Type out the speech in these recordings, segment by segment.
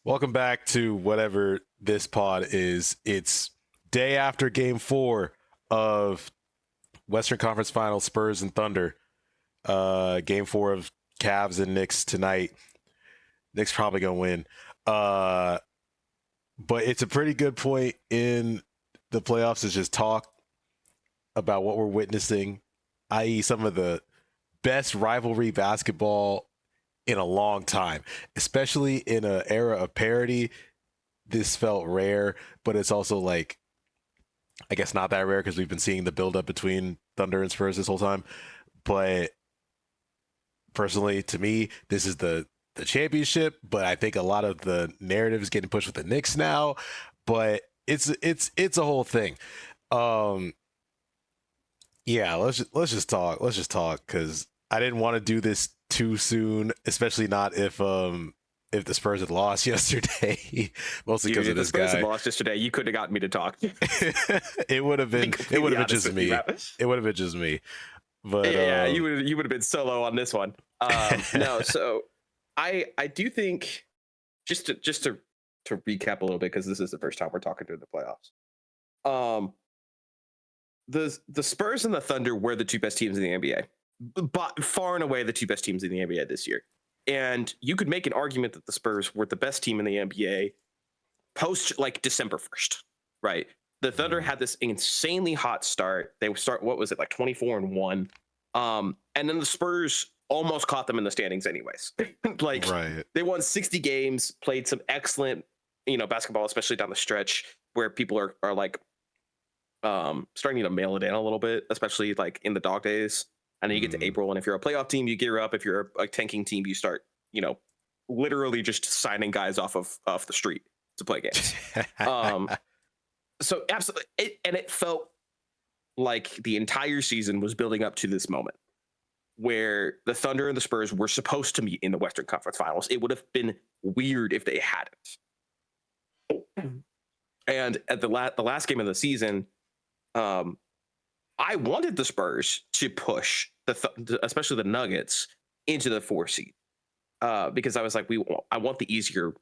Welcome back to whatever this pod is. It's day after game 4 of Western Conference Finals, Spurs and Thunder. Game 4 of Cavs and Knicks tonight. Knicks probably going to win. But it's a pretty good point in the playoffs to just talk about what we're witnessing, i.e. some of the best rivalry basketball in a long time, especially in an era of parity. This felt rare, but it's also like, I guess not that rare because we've been seeing the buildup between Thunder and Spurs this whole time. But personally, to me, this is the championship. But I think a lot of the narrative is getting pushed with the Knicks now. But it's a whole thing. Yeah, let's just talk. Let's just talk because I didn't want to do this too soon, especially not if the Spurs had lost yesterday. Mostly because of this guy. If the Spurs had lost yesterday, you could have gotten me to talk. It would have been just me. It would have been just me. But yeah, you would have been solo on this one. No, so I do think just to recap a little bit, because this is the first time we're talking during the playoffs. The Spurs and the Thunder were the two best teams in the NBA, but far and away the two best teams in the NBA this year. And you could make an argument that the Spurs were the best team in the NBA post like December 1st, right? The Thunder had this insanely hot start. They would start, what was it, like 24-1. And then the Spurs almost caught them in the standings anyways. Like, right. They won 60 games, played some excellent, basketball, especially down the stretch where people are like starting to mail it in a little bit, especially like in the dog days. And then you get to April, and if you're a playoff team, you gear up. If you're a tanking team, you start, literally just signing guys off the street to play games. So absolutely, it felt like the entire season was building up to this moment where the Thunder and the Spurs were supposed to meet in the Western Conference Finals. It would have been weird if they hadn't. And at the last game of the season, I wanted the Spurs to push especially the Nuggets into the 4 seed, because I was like, I want the easier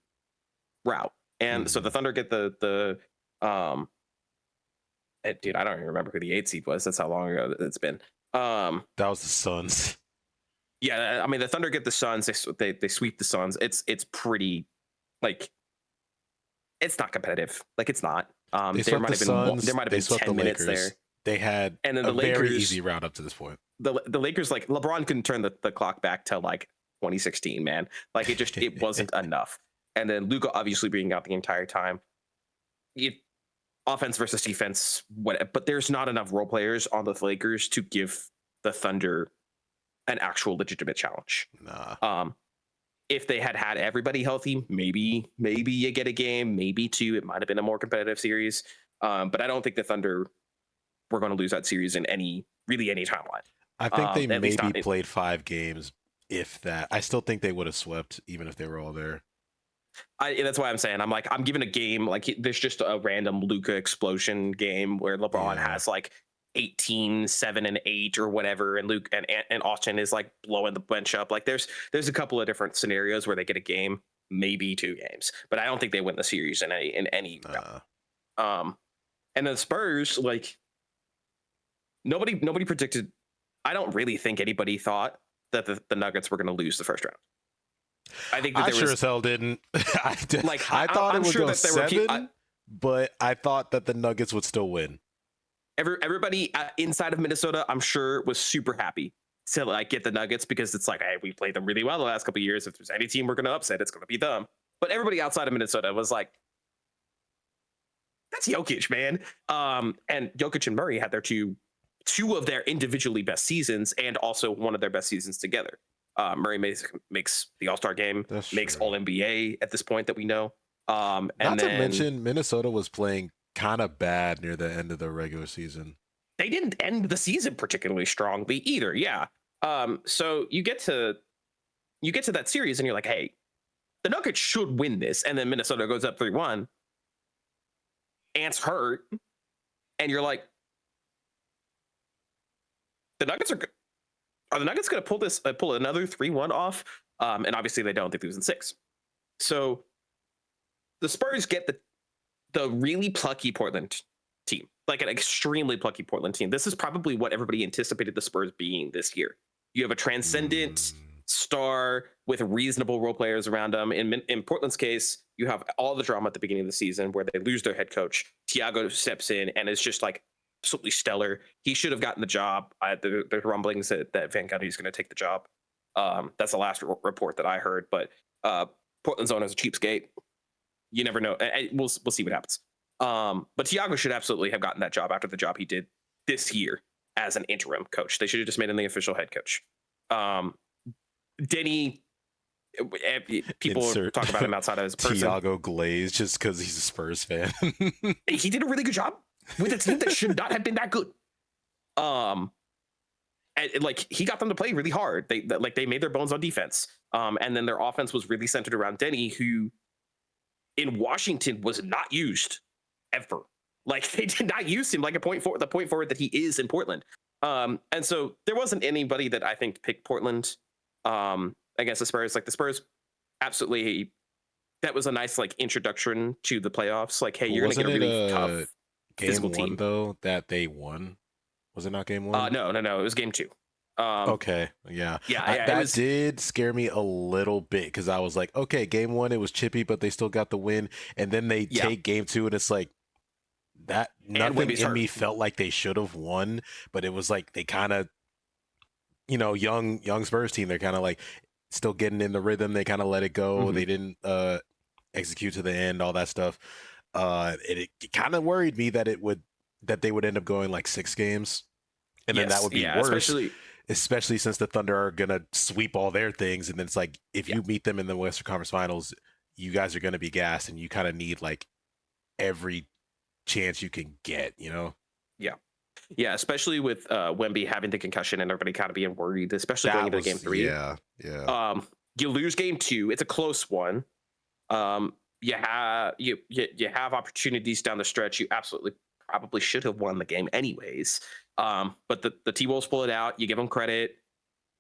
route. And so the Thunder get the dude, I don't even remember who the 8 seed was. That's how long ago it's been. That was the Suns. Yeah, I mean the Thunder get the Suns. They sweep the Suns. It's pretty, like, it's not competitive. Like, it's not. There might have been 10 minutes there. They had and then the Lakers, very easy round up to this point. The Lakers, like, LeBron couldn't turn the clock back to like 2016, man. Like, it wasn't enough. And then Luka obviously being out the entire time. Offense versus defense, but there's not enough role players on the Lakers to give the Thunder an actual legitimate challenge. Nah. If they had everybody healthy, maybe you get a game, maybe 2. It might have been a more competitive series. But I don't think the Thunder were going to lose that series in any timeline. I think they maybe played 5 games, if that. I still think they would have swept even if they were all there. That's why I'm saying, I'm giving a game, like, there's just a random Luka explosion game where LeBron has like 18, 7, and 8 or whatever, and Luke and Austin is like blowing the bench up. Like, there's a couple of different scenarios where they get a game, maybe 2 games, but I don't think they win the series in any round. And the Spurs, like, nobody predicted. I don't really think anybody thought that the Nuggets were going to lose the first round. I think that I sure as hell didn't. I thought it would go 7, but I thought that the Nuggets would still win. Everybody inside of Minnesota, I'm sure, was super happy to like get the Nuggets, because it's like, hey, we played them really well the last couple of years. If there's any team we're going to upset, it's going to be them. But everybody outside of Minnesota was like, that's Jokic, man. And Jokic and Murray had their two of their individually best seasons, and also one of their best seasons together. Murray makes the All-Star game, makes All-NBA at this point that we know. Not to mention, Minnesota was playing kind of bad near the end of the regular season. They didn't end the season particularly strongly either. Yeah. So you get to that series and you're like, hey, the Nuggets should win this. And then Minnesota goes up 3-1. Ant's hurt. And you're like, the Nuggets are the Nuggets going to pull another 3-1 off? And obviously they don't. They lose in 6. So the Spurs get the really plucky Portland team, like an extremely plucky Portland team. This is probably what everybody anticipated the Spurs being this year. You have a transcendent star with reasonable role players around them. In Portland's case, you have all the drama at the beginning of the season where they lose their head coach. Thiago steps in and is just like absolutely stellar. He should have gotten the job. There's rumblings that Van Gundy is going to take the job. That's the last report that I heard. But Portland's owner is a cheapskate. You never know. We'll see what happens. But Thiago should absolutely have gotten that job after the job he did this year as an interim coach. They should have just made him the official head coach. Denny, people talk about him outside of his person. Thiago Glaze, just because he's a Spurs fan. He did a really good job with a team that should not have been that good. And, like, he got them to play really hard. They made their bones on defense. And then their offense was really centered around Denny, who in Washington was not used ever. Like, they did not use him like the point forward that he is in Portland. And so there wasn't anybody that I think picked Portland against the Spurs. Like, the Spurs absolutely, that was a nice like introduction to the playoffs. Like, hey, you're going to get a really tough game one though that they won. Was it not game one? No. It was game two. Okay. Yeah. That did scare me a little bit because I was like, okay, game one, it was chippy, but they still got the win. And then they take game two and it's like that nothing in me felt like they should have won, but it was like they kind of, young Spurs team, they're kind of like still getting in the rhythm. They kind of let it go. Mm-hmm. They didn't execute to the end, all that stuff. It kind of worried me that they would end up going like 6 games. And then that would be worse. Especially since the Thunder are going to sweep all their things. And then it's like, if you meet them in the Western Conference Finals, you guys are going to be gassed and you kind of need like every chance you can get, Yeah. Yeah. Especially with Wemby having the concussion and everybody kind of being worried, especially going into game 3. Yeah. You lose game 2. It's a close one. You have opportunities down the stretch. You absolutely probably should have won the game anyways. But the T-Wolves pull it out. You give them credit.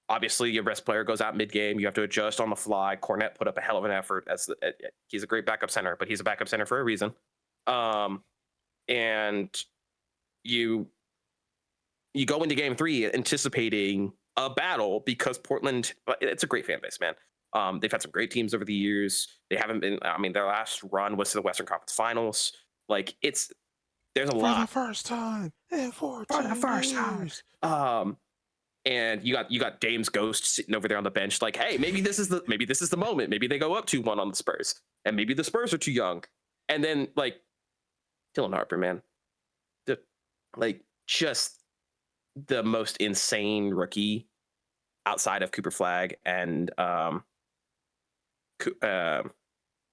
Obviously, your best player goes out mid-game. You have to adjust on the fly. Cornette put up a hell of an effort. He's a great backup center, but he's a backup center for a reason. And you go into game 3 anticipating a battle because Portland, it's a great fan base, man. They've had some great teams over the years. They haven't been, their last run was to the Western Conference Finals. Like, there's a lot. For the first time in 14 years. And you got Dame's ghost sitting over there on the bench, like, hey, maybe this is the moment. Maybe they go up 2-1 on the Spurs, and maybe the Spurs are too young. And then like Dylan Harper, man, just the most insane rookie outside of Cooper Flagg and why am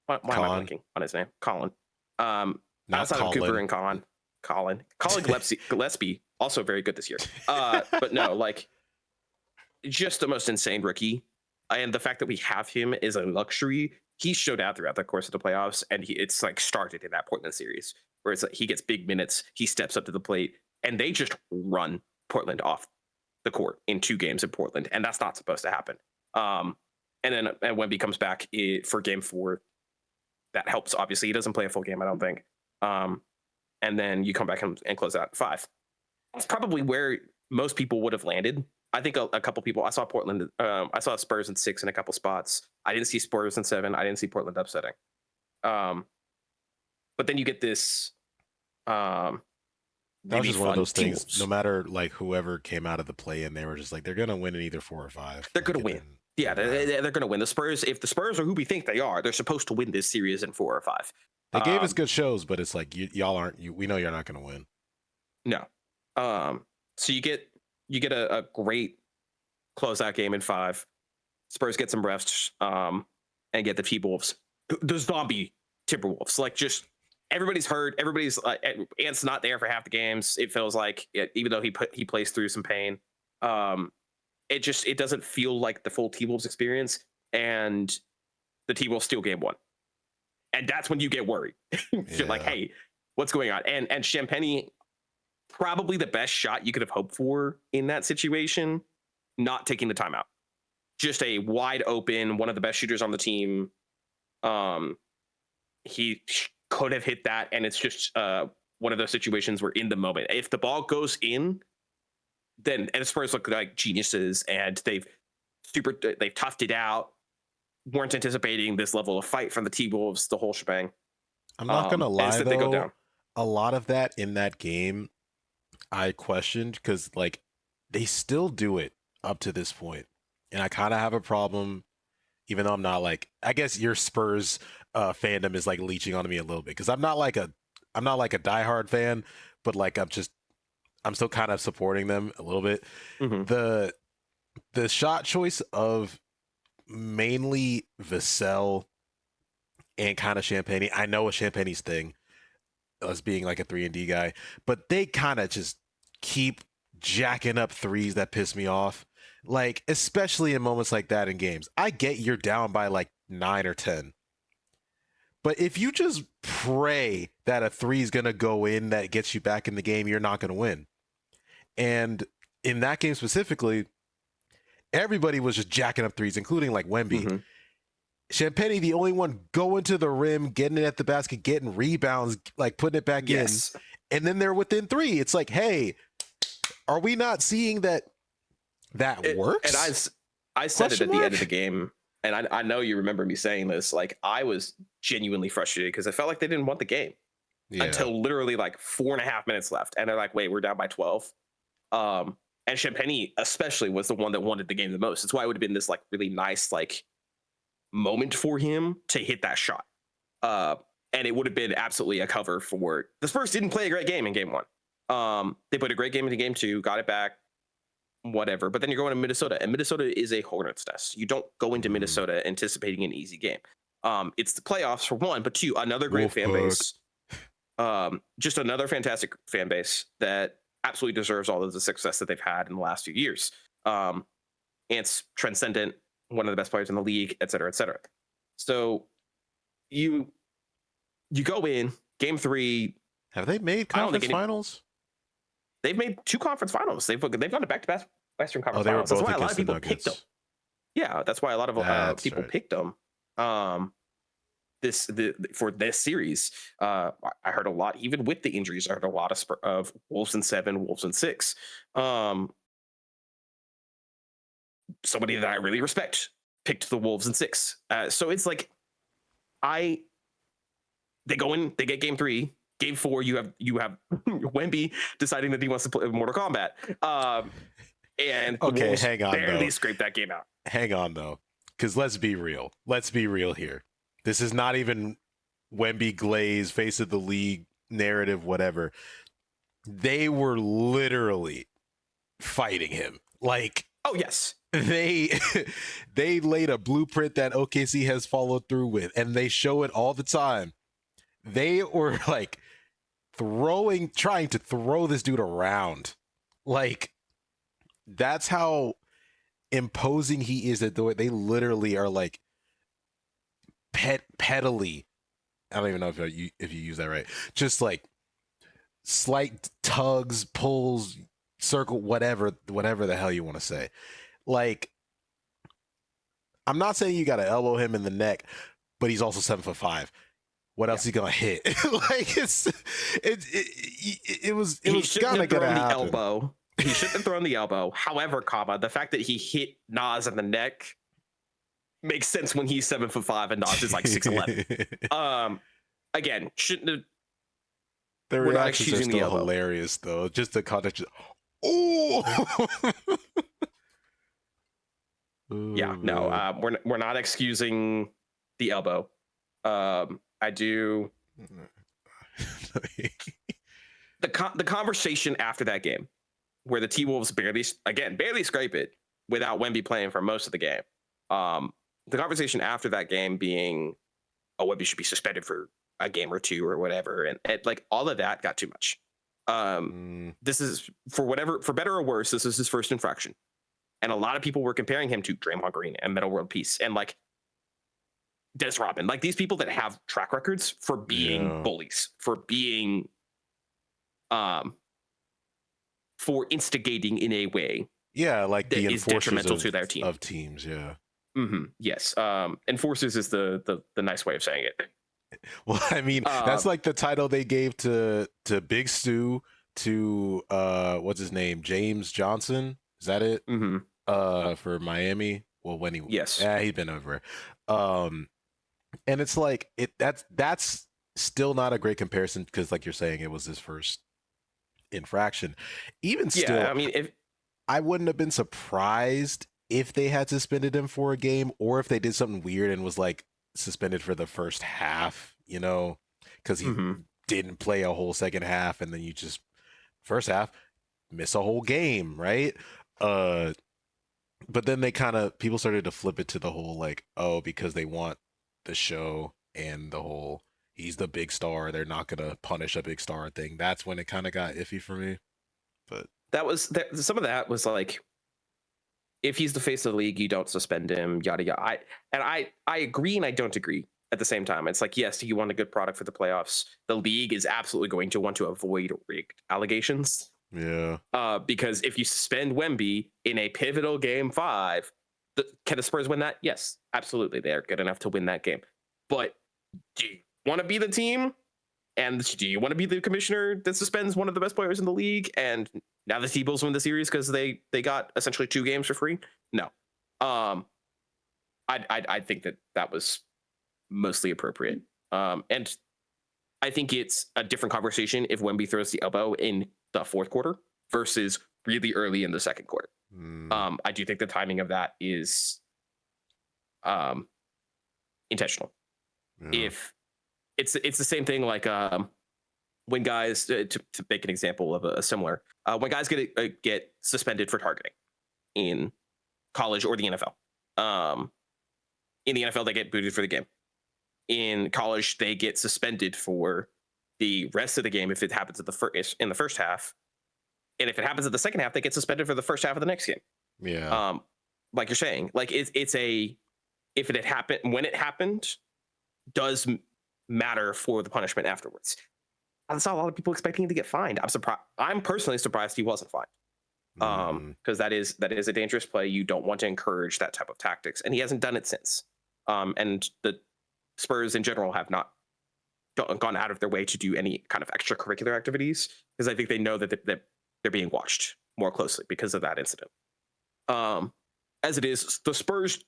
I blanking on his name? Colin. Outside of Cooper and Colin Gillespie, also very good this year. But no, like, just the most insane rookie. And the fact that we have him is a luxury. He showed out throughout the course of the playoffs, and it's like started in that Portland series where it's like he gets big minutes, he steps up to the plate, and they just run Portland off the court in 2 games in Portland, and that's not supposed to happen. And then Wemby comes back for game 4. That helps. Obviously, he doesn't play a full game, I don't think. And then you come back and close out 5. That's probably where most people would have landed. I think a couple people. I saw Portland. I saw Spurs in 6 in a couple spots. I didn't see Spurs in 7. I didn't see Portland upsetting. But then you get this. That was just one of those things. No matter like whoever came out of the play-in, they were just like they're gonna win in either 4 or 5. They're gonna win. Yeah, they're going to win. The Spurs, if the Spurs are who we think they are, they're supposed to win this series in 4 or 5. They gave us good shows, but it's like y'all aren't. We know you're not going to win. No. So you get a great closeout game in 5. Spurs get some rest, and get the T-Wolves, the zombie Timberwolves. Like, just everybody's hurt. Everybody's Ant's not there for half the games. It feels like, even though he plays through some pain. It doesn't feel like the full T-Wolves experience, and the T-Wolves steal game 1. And that's when you get worried. You're like, hey, what's going on? And Champagny, probably the best shot you could have hoped for in that situation, not taking the timeout. Just a wide open, one of the best shooters on the team. he could have hit that, and it's just one of those situations where in the moment, if the ball goes in, then and Spurs look like geniuses, and they've toughed it out. Weren't anticipating this level of fight from the T-Wolves, the whole shebang. I'm not gonna lie they go though, down. a lot of that in that game I questioned because like they still do it up to this point, and I kind of have a problem, even though I'm not like, I guess your Spurs fandom is like leeching onto me a little bit because I'm not like a diehard fan, but like I'm still kind of supporting them a little bit. Mm-hmm. The shot choice of mainly Vassell and kind of Champagny. I know it's Champagny's thing, us being like a 3-and-D guy, but they kind of just keep jacking up threes that piss me off. Like, especially in moments like that in games. I get you're down by like 9 or 10. But if you just pray that a three is going to go in that gets you back in the game, you're not going to win. And in that game specifically, everybody was just jacking up threes, including like Wemby. Mm-hmm. Champagny, the only one going to the rim, getting it at the basket, getting rebounds, like putting it back in. And then they're within 3. It's like, hey, are we not seeing that works? And I said it at the end of the game, and I know you remember me saying this. Like, I was genuinely frustrated because I felt like they didn't want the game until literally like 4.5 minutes left. And they're like, wait, we're down by 12. And Champagny especially was the one that wanted the game the most. That's why it would have been this like really nice like moment for him to hit that shot. And it would have been absolutely a cover for the Spurs. Didn't play a great game in game 1. They played a great game into game 2, got it back, whatever. But then you're going to Minnesota, and Minnesota is a hornet's nest. You don't go into Minnesota anticipating an easy game. It's the playoffs for 1, but 2, another great fan base. Just another fantastic fan base that absolutely deserves all of the success that they've had in the last few years. And it's transcendent, one of the best players in the league, et cetera, et cetera. So you go in game 3. Have they made conference finals? They've made 2 conference finals. They've gone to back-to-back Western Conference finals. That's why a lot of people picked them. Yeah, that's why a lot of people picked them. For this series, I heard a lot, even with the injuries. I heard a lot of Wolves in 7, Wolves in 6. Somebody that I really respect picked the Wolves in 6. So it's like they go in, they get game 3. Game 4, you have Wemby deciding that he wants to play Mortal Kombat. And the Wolves barely scraped that game out. Hang on though, because let's be real. Let's be real here. This is not even Wemby Glaze, face of the league narrative, whatever. They were literally fighting him. Like, oh yes, they laid a blueprint that OKC has followed through with, and they show it all the time. They were like trying to throw this dude around. Like, that's how imposing he is. That they literally are like pedally. I don't even know if you use that right. Just like slight tugs, pulls, circle, whatever the hell you want to say. Like, I'm not saying you got to elbow him in the neck, but he's also 7'5". What else is he gonna hit? Like, it was kind of gonna happen. Elbow. He shouldn't have thrown the elbow. However, the fact that he hit Nas in the neck makes sense when he's 7'5" and Nas is like 6'11". Again, shouldn't have. The reactions are still hilarious, though. Just the context. Oh. Yeah, no, we're not excusing the elbow. I do. The conversation after that game, where the T-Wolves barely scrape it without Wemby playing for most of the game. The conversation after that game being, oh, Wemby should be suspended for a game or 2 or whatever, and like all of that got too much. This is for better or worse, this is his first infraction, and a lot of people were comparing him to Draymond Green and Metta World Peace and like Des Rodman, like these people that have track records for being bullies, for being for instigating in a way like the is detrimental to their team of teams. Yes. Enforcers is the nice way of saying it. Well, I mean, Uh, that's like the title they gave to Big Stu, to what's his name? James Johnson. Is that it? mhm, For Miami. Well, when yes. he's been over. Um and it's like that's still not a great comparison because like you're saying it was his first infraction. Even Yeah, still, I mean, if I wouldn't have been surprised if they had suspended him for a game or if they did something weird and was like suspended for the first half, because he mhm. didn't play a whole second half and then you just first half miss a whole game, right? Uh but then they kind of people started to flip it to the whole like, oh, because they want the show and the whole he's the big star, they're not gonna punish a big star thing. That's when it kind of got iffy for me. But Some of that was like, if he's the face of the league, you don't suspend him, yada yada. I agree and I don't agree at the same time. It's like, yes, you want a good product for the playoffs. The league is absolutely going to want to avoid rigged allegations. yeah. Because if you suspend Wemby in a pivotal game 5, can the Spurs win that? Yes, absolutely. They're good enough to win that game. But do you want to be the team? And do you want to be the commissioner that suspends one of the best players in the league? And now the T-Bulls win the series because they got essentially 2 games for free? No. I think that was mostly appropriate. And I think it's a different conversation if Wemby throws the elbow in the fourth quarter versus really early in the second quarter. I do think the timing of that is intentional. Yeah. If it's the same thing like when guys to make an example of a similar when guys get suspended for targeting in college or the NFL. In the NFL, they get booted for the game. In college, they get suspended for the rest of the game if it happens in the first half, and if it happens in the second half, they get suspended for the first half of the next game. Yeah. Like you're saying, like it's a if it had happened when it happened does matter for the punishment afterwards. I saw a lot of people expecting him to get fined. I'm surprised. I'm personally surprised he wasn't fined. Because that is a dangerous play. You don't want to encourage that type of tactics, and he hasn't done it since. And the Spurs in general have not gone out of their way to do any kind of extracurricular activities because I think they know that they're being watched more closely because of that incident. As it is, the Spurs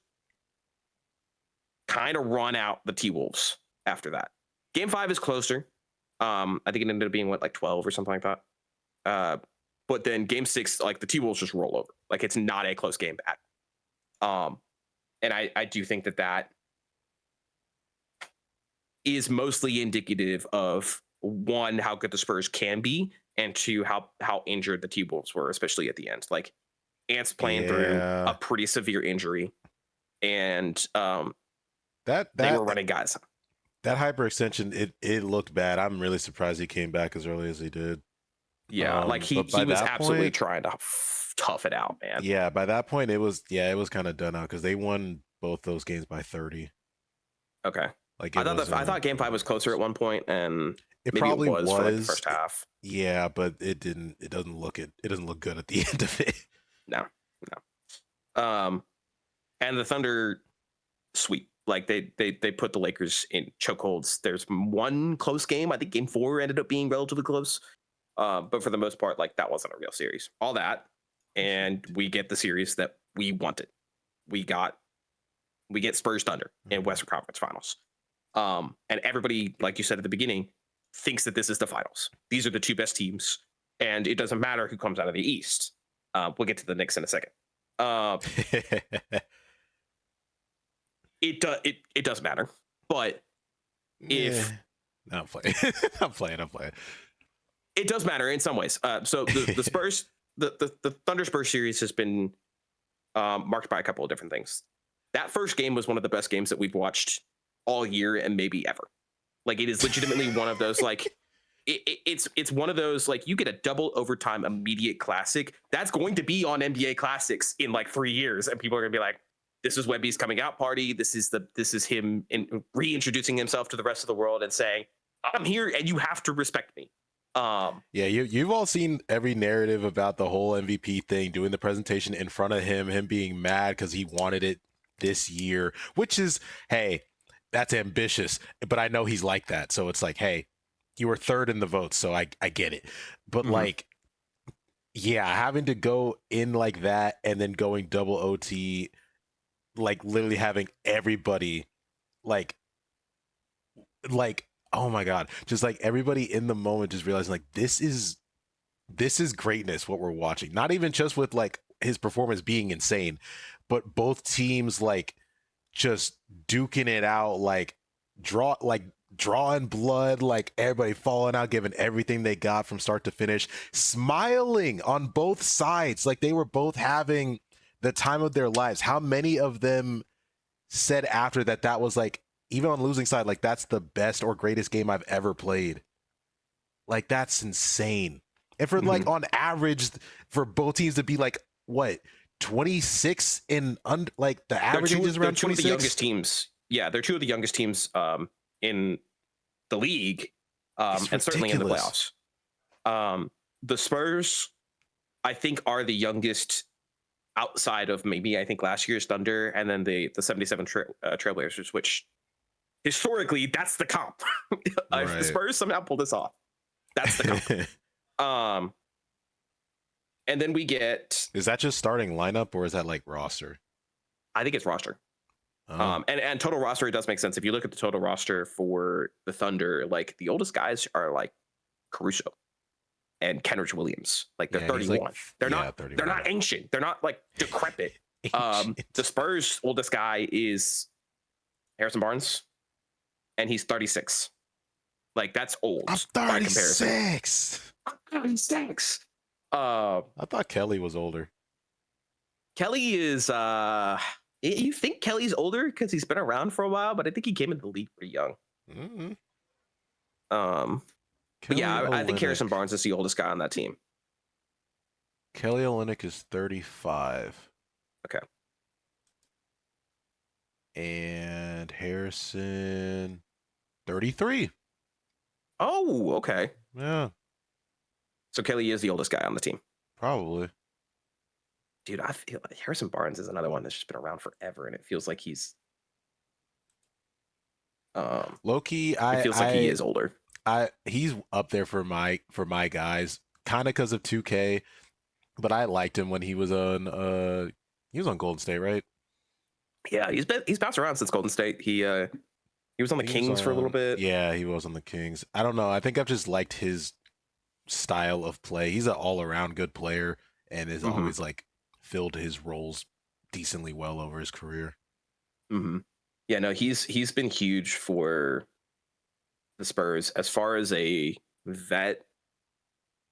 kind of run out the T-Wolves after that. Game 5 is closer. I think it ended up being like 12 or something like that. But then game 6, like the T-Wolves just roll over. Like it's not a close game at. And I do think that is mostly indicative of, one, how good the Spurs can be, and 2, how injured the T-Wolves were, especially at the end. Like Ant's playing through a pretty severe injury, and they were running guys. That hyperextension, it looked bad. I'm really surprised he came back as early as he did. Yeah, like he was absolutely trying to tough it out, man. Yeah, by that point it was kind of done out because they won both those games by 30. Okay. Like I thought game 5 was closer at one point, and it probably was for like the first half. Yeah, but it doesn't look good at the end of it. No. And the Thunder sweep. Like they put the Lakers in chokeholds. There's one close game. I think game 4 ended up being relatively close. But for the most part, like that wasn't a real series. All that, and we get the series that we wanted. We get Spurs Thunder in Western Conference Finals. And everybody, like you said at the beginning, thinks that this is the finals. These are the 2 best teams, and it doesn't matter who comes out of the East. We'll get to the Knicks in a second. It does matter, but if I'm playing, I'm playing. It does matter in some ways. So the Spurs, the Thunder Spurs series has been marked by a couple of different things. That first game was one of the best games that we've watched all year and maybe ever. Like it is legitimately one of those like it's one of those like you get a double overtime immediate classic that's going to be on NBA Classics in like 3 years, and people are gonna be like, this is Wemby's coming out party. This is him reintroducing himself to the rest of the world and saying, I'm here and you have to respect me. Yeah, you've all seen every narrative about the whole MVP thing, doing the presentation in front of him being mad because he wanted it this year, which is, hey, that's ambitious, but I know he's like that. So it's like, hey, you were third in the votes, so I get it. But Mhm. like, yeah, having to go in like that and then going double OT, like literally having everybody like like oh my god, just like everybody in the moment just realizing like this is greatness what we're watching. Not even just with like his performance being insane, but both teams like just duking it out, like drawing blood, like everybody falling out, giving everything they got from start to finish, smiling on both sides, like they were both having the time of their lives. How many of them said after that was like, even on losing side, like that's the best or greatest game I've ever played? Like that's insane. And for like Mhm. on average for both teams to be like what 26 in like the average age is They're around two of the 26. youngest teams. Yeah, they're two of the youngest teams in the league, It's and certainly in the ridiculous. playoffs. The Spurs, I think, are the youngest outside of maybe I think last year's Thunder and then the 77 Trailblazers, which historically that's the comp. If the Right. Spurs somehow pull this off, that's the comp. And then we get, Is that just starting lineup or is that like roster? I think it's roster. Oh, And total roster, it does make sense. If you look at the total roster for the Thunder, like the oldest guys are like Caruso and Kenrich Williams. Like they're yeah, he's like 31. They're yeah, not 31. ancient. They're not like decrepit. Ancient. The Spurs oldest guy is Harrison Barnes, and he's 36. Like that's old I'm by comparison. 36. 36. I thought Kelly was older. Kelly is you think Kelly's older because he's been around for a while, but I think he came into the league pretty young. Mm-hmm. But Kelly yeah, I think Harrison Olynyk. Barnes is the oldest guy on that team. Kelly Olynyk is 35. Okay. And Harrison 33. Oh, okay. Yeah, So Kelly is the oldest guy on the team. probably. Dude, I feel like Harrison Barnes is another one that's just been around forever, and it feels like he's Low-key, it feels like he is older. he's up there for my guys, kind of because of 2K, but I liked him when he was on Golden State, right? Yeah, he's bounced around since Golden State. He was on the I think he was Kings for a little on, bit. yeah, he was on the Kings. I don't know. I think I've just liked his style of play. He's an all-around good player and has Mm-hmm. always like filled his roles decently well over his career. Mm-hmm. Yeah, no, he's been huge for the Spurs as far as a vet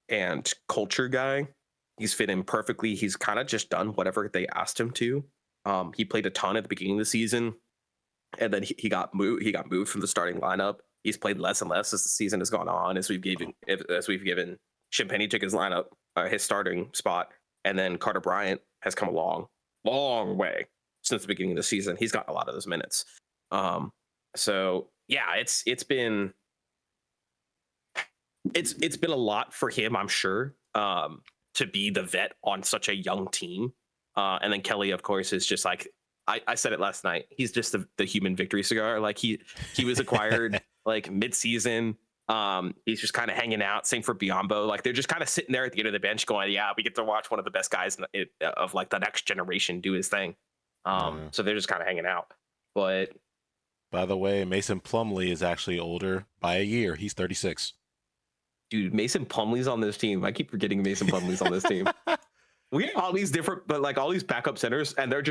and culture guy. He's fit in perfectly. He's kind of just done whatever they asked him to. He played a ton at the beginning of the season, and then he got moved. He got moved from the starting lineup. He's played less and less as the season has gone on. As we've given Champagnie took his lineup, his starting spot, and then Carter Bryant has come a long way since the beginning of the season. He's gotten a lot of those minutes. So yeah, it's been a lot for him, I'm sure, to be the vet on such a young team. And then Kelly, of course, is just like I said it last night. He's just the human victory cigar. Like he was acquired like mid-season. He's just kind of hanging out. Same for Biyombo. Like they're just kind of sitting there at the end of the bench, going, "Yeah, we get to watch one of the best guys of like the next generation do his thing." Yeah. So they're just kind of hanging out. But By the way, Mason Plumlee is actually older by a year. He's 36. dude, Mason Plumlee's on this team. I keep forgetting Mason Plumlee's on this team. We have all these different, but like all these backup centers, and they're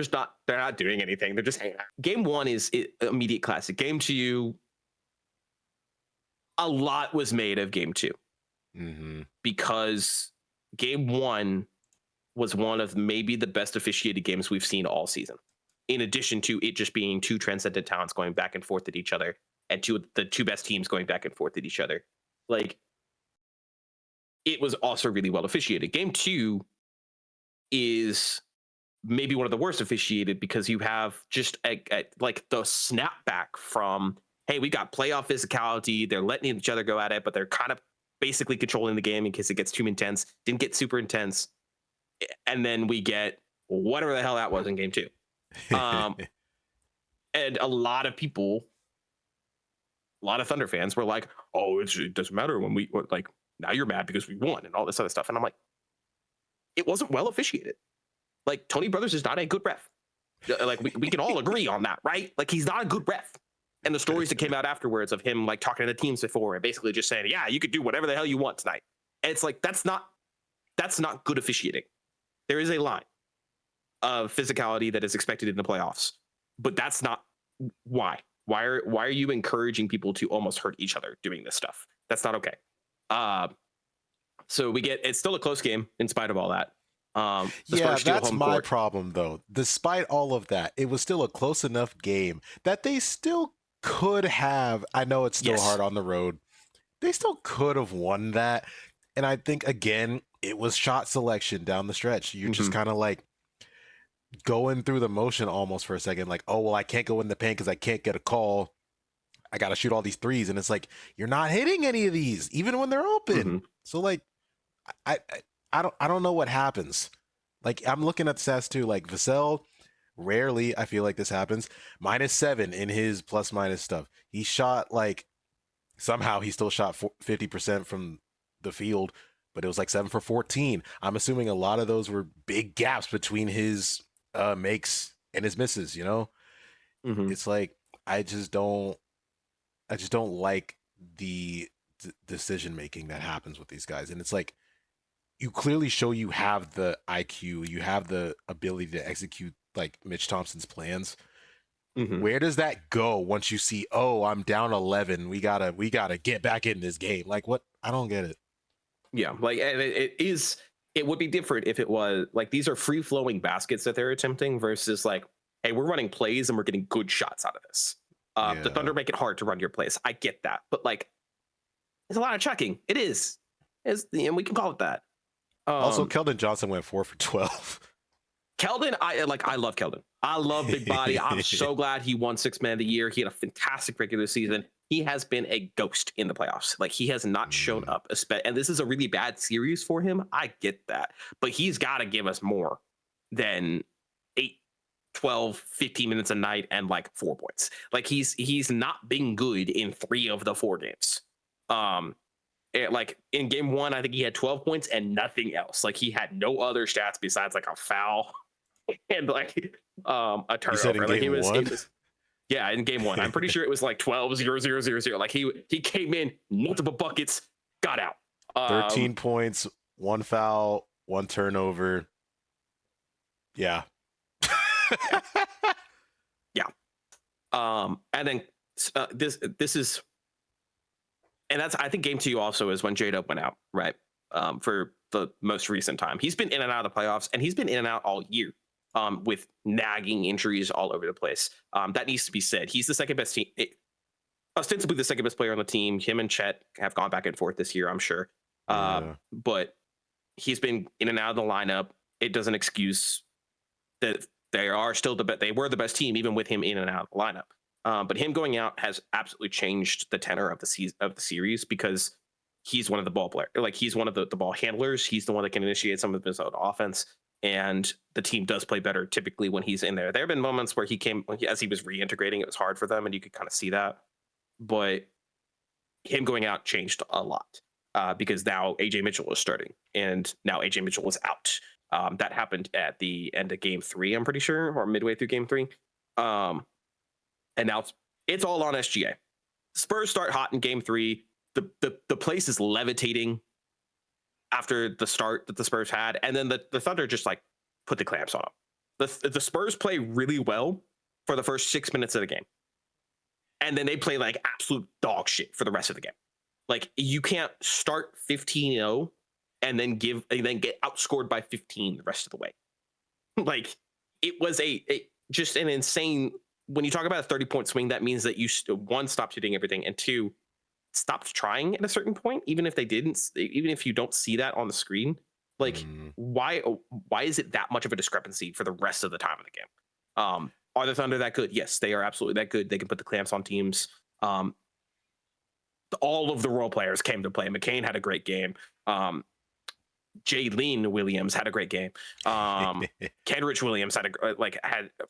not doing anything. They're just hanging out. Game one is immediate classic. Game two, a lot was made of game two Mm-hmm. because game one was one of maybe the best officiated games we've seen all season. In addition to it just being two transcendent talents going back and forth at each other, and the two best teams going back and forth at each other, like it was also really well officiated. Game two is maybe one of the worst officiated because you have just like the snapback from, hey, we got playoff physicality. They're letting each other go at it, but they're kind of basically controlling the game in case it gets too intense. Didn't get super intense. And then we get whatever the hell that was in game two. And a lot of people a lot of Thunder fans were like, "Oh, it doesn't matter when we like now you're mad because we won and all this other stuff." And I'm like, it wasn't well officiated. Like Tony Brothers is not a good ref. Like we can all agree on that, right? Like he's not a good ref. And the stories that came out afterwards of him like talking to the teams before and basically just saying, "Yeah, you could do whatever the hell you want tonight." And it's like that's not good officiating. There is a line of physicality that is expected in the playoffs, but that's not why. Why are you encouraging people to almost hurt each other doing this stuff? That's not okay. So it's still a close game in spite of all that. Yeah, that's my problem though. Despite all of that, it was still a close enough game that they still could have. I know it's still hard on the road. They still could have won that. And I think again, it was shot selection down the stretch. You're just kind of like going through the motion almost for a second, like, oh well, I can't go in the paint because I can't get a call. I got to shoot all these threes, and it's like you're not hitting any of these, even when they're open. So like, I don't know what happens. Like I'm looking at the stats too. Like Vassell, rarely I feel like this happens. -7 in his plus minus stuff. He shot like somehow he still shot 50% from the field, but it was like 7 for 14. I'm assuming a lot of those were big gaps between his makes and his misses. You know, it's like I just don't like the decision making that happens with these guys, and it's like you clearly show you have the IQ, you have the ability to execute like Mitch Thompson's plans. Where does that go once you see, oh, I'm down 11, we gotta get back in this game? Like what? I don't get it. Yeah, like it would be different if it was like these are free flowing baskets that they're attempting versus like, hey, we're running plays and we're getting good shots out of this. The Thunder make it hard to run your plays. I get that, but like, it's a lot of checking. It is, and we can call it that. Also, Keldon Johnson went 4 for 12. Keldon, I love Keldon. I love big body. I'm so glad he won 6th Man of the Year. He had a fantastic regular season. He has been a ghost in the playoffs. Like he has not shown up, and this is a really bad series for him. I get that, but he's got to give us more than 8, 12, 15 minutes a night and like 4 points. Like he's not been good in 3 of the 4 games. Like in game 1, I think he had 12 points and nothing else. Like he had no other stats besides like a foul and like a turnover. You said in like game one? Yeah, in game 1. I'm pretty sure it was like 12-0-0-0-0. Like he came in, multiple buckets, got out. 13 points, 1 foul, 1 turnover. Yeah. Yeah. And then this is, and that's, I think game 2 also is when J-Dub went out, right? For the most recent time. He's been in and out of the playoffs, and he's been in and out all year with nagging injuries all over the place. That needs to be said. He's the second best team, ostensibly the second best player on the team. Him and Chet have gone back and forth this year, I'm sure. But he's been in and out of the lineup. It doesn't excuse that they are still they were the best team, even with him in and out of the lineup. But him going out has absolutely changed the tenor of the series because he's one of the ball players. Like he's one of the ball handlers. He's the one that can initiate some of his own offense, and the team does play better typically when he's in there. There have been moments where as he was reintegrating, it was hard for them, and you could kind of see that. But him going out changed a lot because now AJ Mitchell was starting, and now AJ Mitchell was out. That happened at the end of game 3, I'm pretty sure, or midway through game 3. And now it's all on SGA. Spurs start hot in game 3. The place is levitating after the start that the Spurs had. And then the Thunder just like put the clamps on them. The Spurs play really well for the first 6 minutes of the game. And then they play like absolute dog shit for the rest of the game. Like you can't start 15-0 and then get outscored by 15 the rest of the way. Like it was just an insane. When you talk about a 30-point swing, that means that you one, stopped hitting everything, and 2, stopped trying at a certain point, even if you don't see that on the screen. Like why is it that much of a discrepancy for the rest of the time of the game? Are the Thunder that good? Yes, they are absolutely that good. They can put the clamps on teams. All of the role players came to play. McCain had a great game. Jalen Williams had a great game. Kenrich Williams had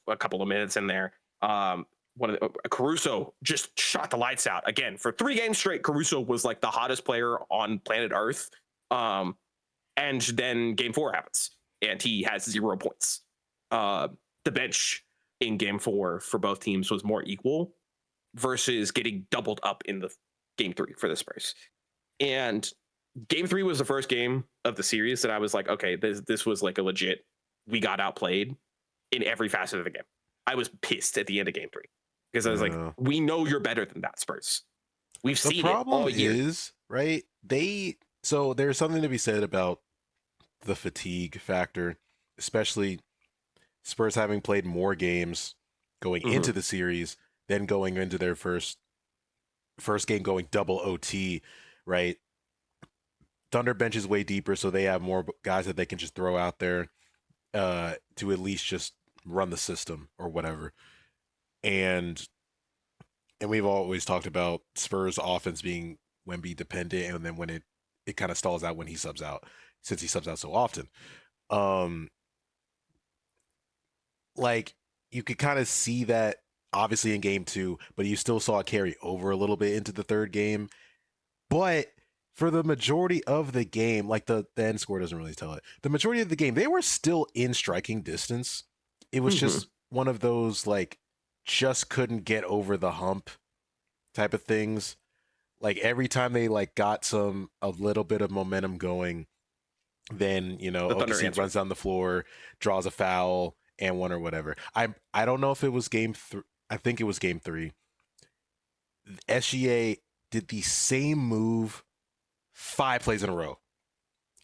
a couple of minutes in there. Caruso just shot the lights out again for 3 games straight. Caruso was like the hottest player on planet Earth. And then game 4 happens and he has 0 points. The bench in game 4 for both teams was more equal versus getting doubled up in the game 3 for the Spurs. And game 3 was the first game of the series that I was like, okay, this was like a legit, we got outplayed in every facet of the game. I was pissed at the end of game 3 because I was like, we know you're better than that, Spurs. We've seen it all year. The problem is, right? So there's something to be said about the fatigue factor, especially Spurs having played more games going into the series than going into their first game going double OT, right? Thunder bench is way deeper, so they have more guys that they can just throw out there to at least just run the system or whatever. And we've always talked about Spurs offense being Wemby dependent, and then when it kind of stalls out when he subs out, since he subs out so often. Like you could kind of see that obviously in game 2, but you still saw it carry over a little bit into the third game. But for the majority of the game, like the end score doesn't really tell it. The majority of the game, they were still in striking distance. It was just one of those like just couldn't get over the hump type of things. Like every time they like got a little bit of momentum going, then OKC runs down the floor, draws a foul and one or whatever. I don't know if it was game 3. I think it was game 3. SGA did the same move 5 plays in a row,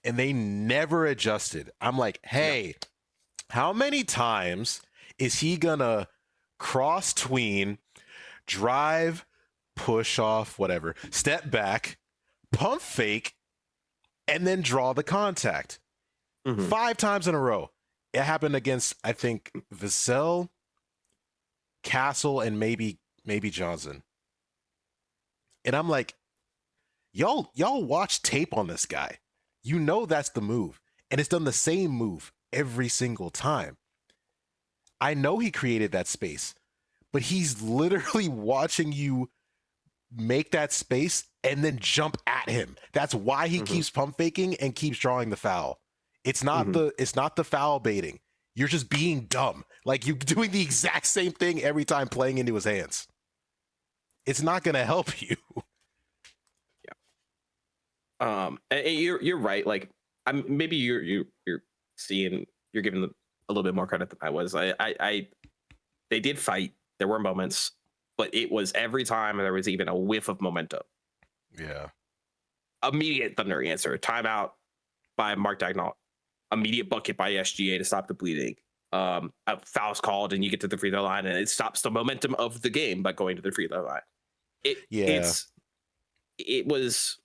and they never adjusted. I'm like, hey, how many times is he gonna cross tween, drive, push off, whatever, step back, pump fake, and then draw the contact? 5 times in a row. It happened against, I think, Vassell, Castle, and maybe Johnson. And I'm like, y'all watch tape on this guy. You know that's the move. And it's done the same move every single time. I know he created that space, but he's literally watching you make that space and then jump at him. That's why he keeps pump faking and keeps drawing the foul. It's not the foul baiting. You're just being dumb. Like you're doing the exact same thing every time playing into his hands. It's not going to help you. And you're right. Like maybe you're seeing, you're giving them a little bit more credit than I was. They did fight. There were moments, but it was every time there was even a whiff of momentum. Yeah. Immediate Thunder answer. Timeout by Mark Daigneault. Immediate bucket by SGA to stop the bleeding. A foul's called and you get to the free throw line and it stops the momentum of the game by going to the free throw line. It was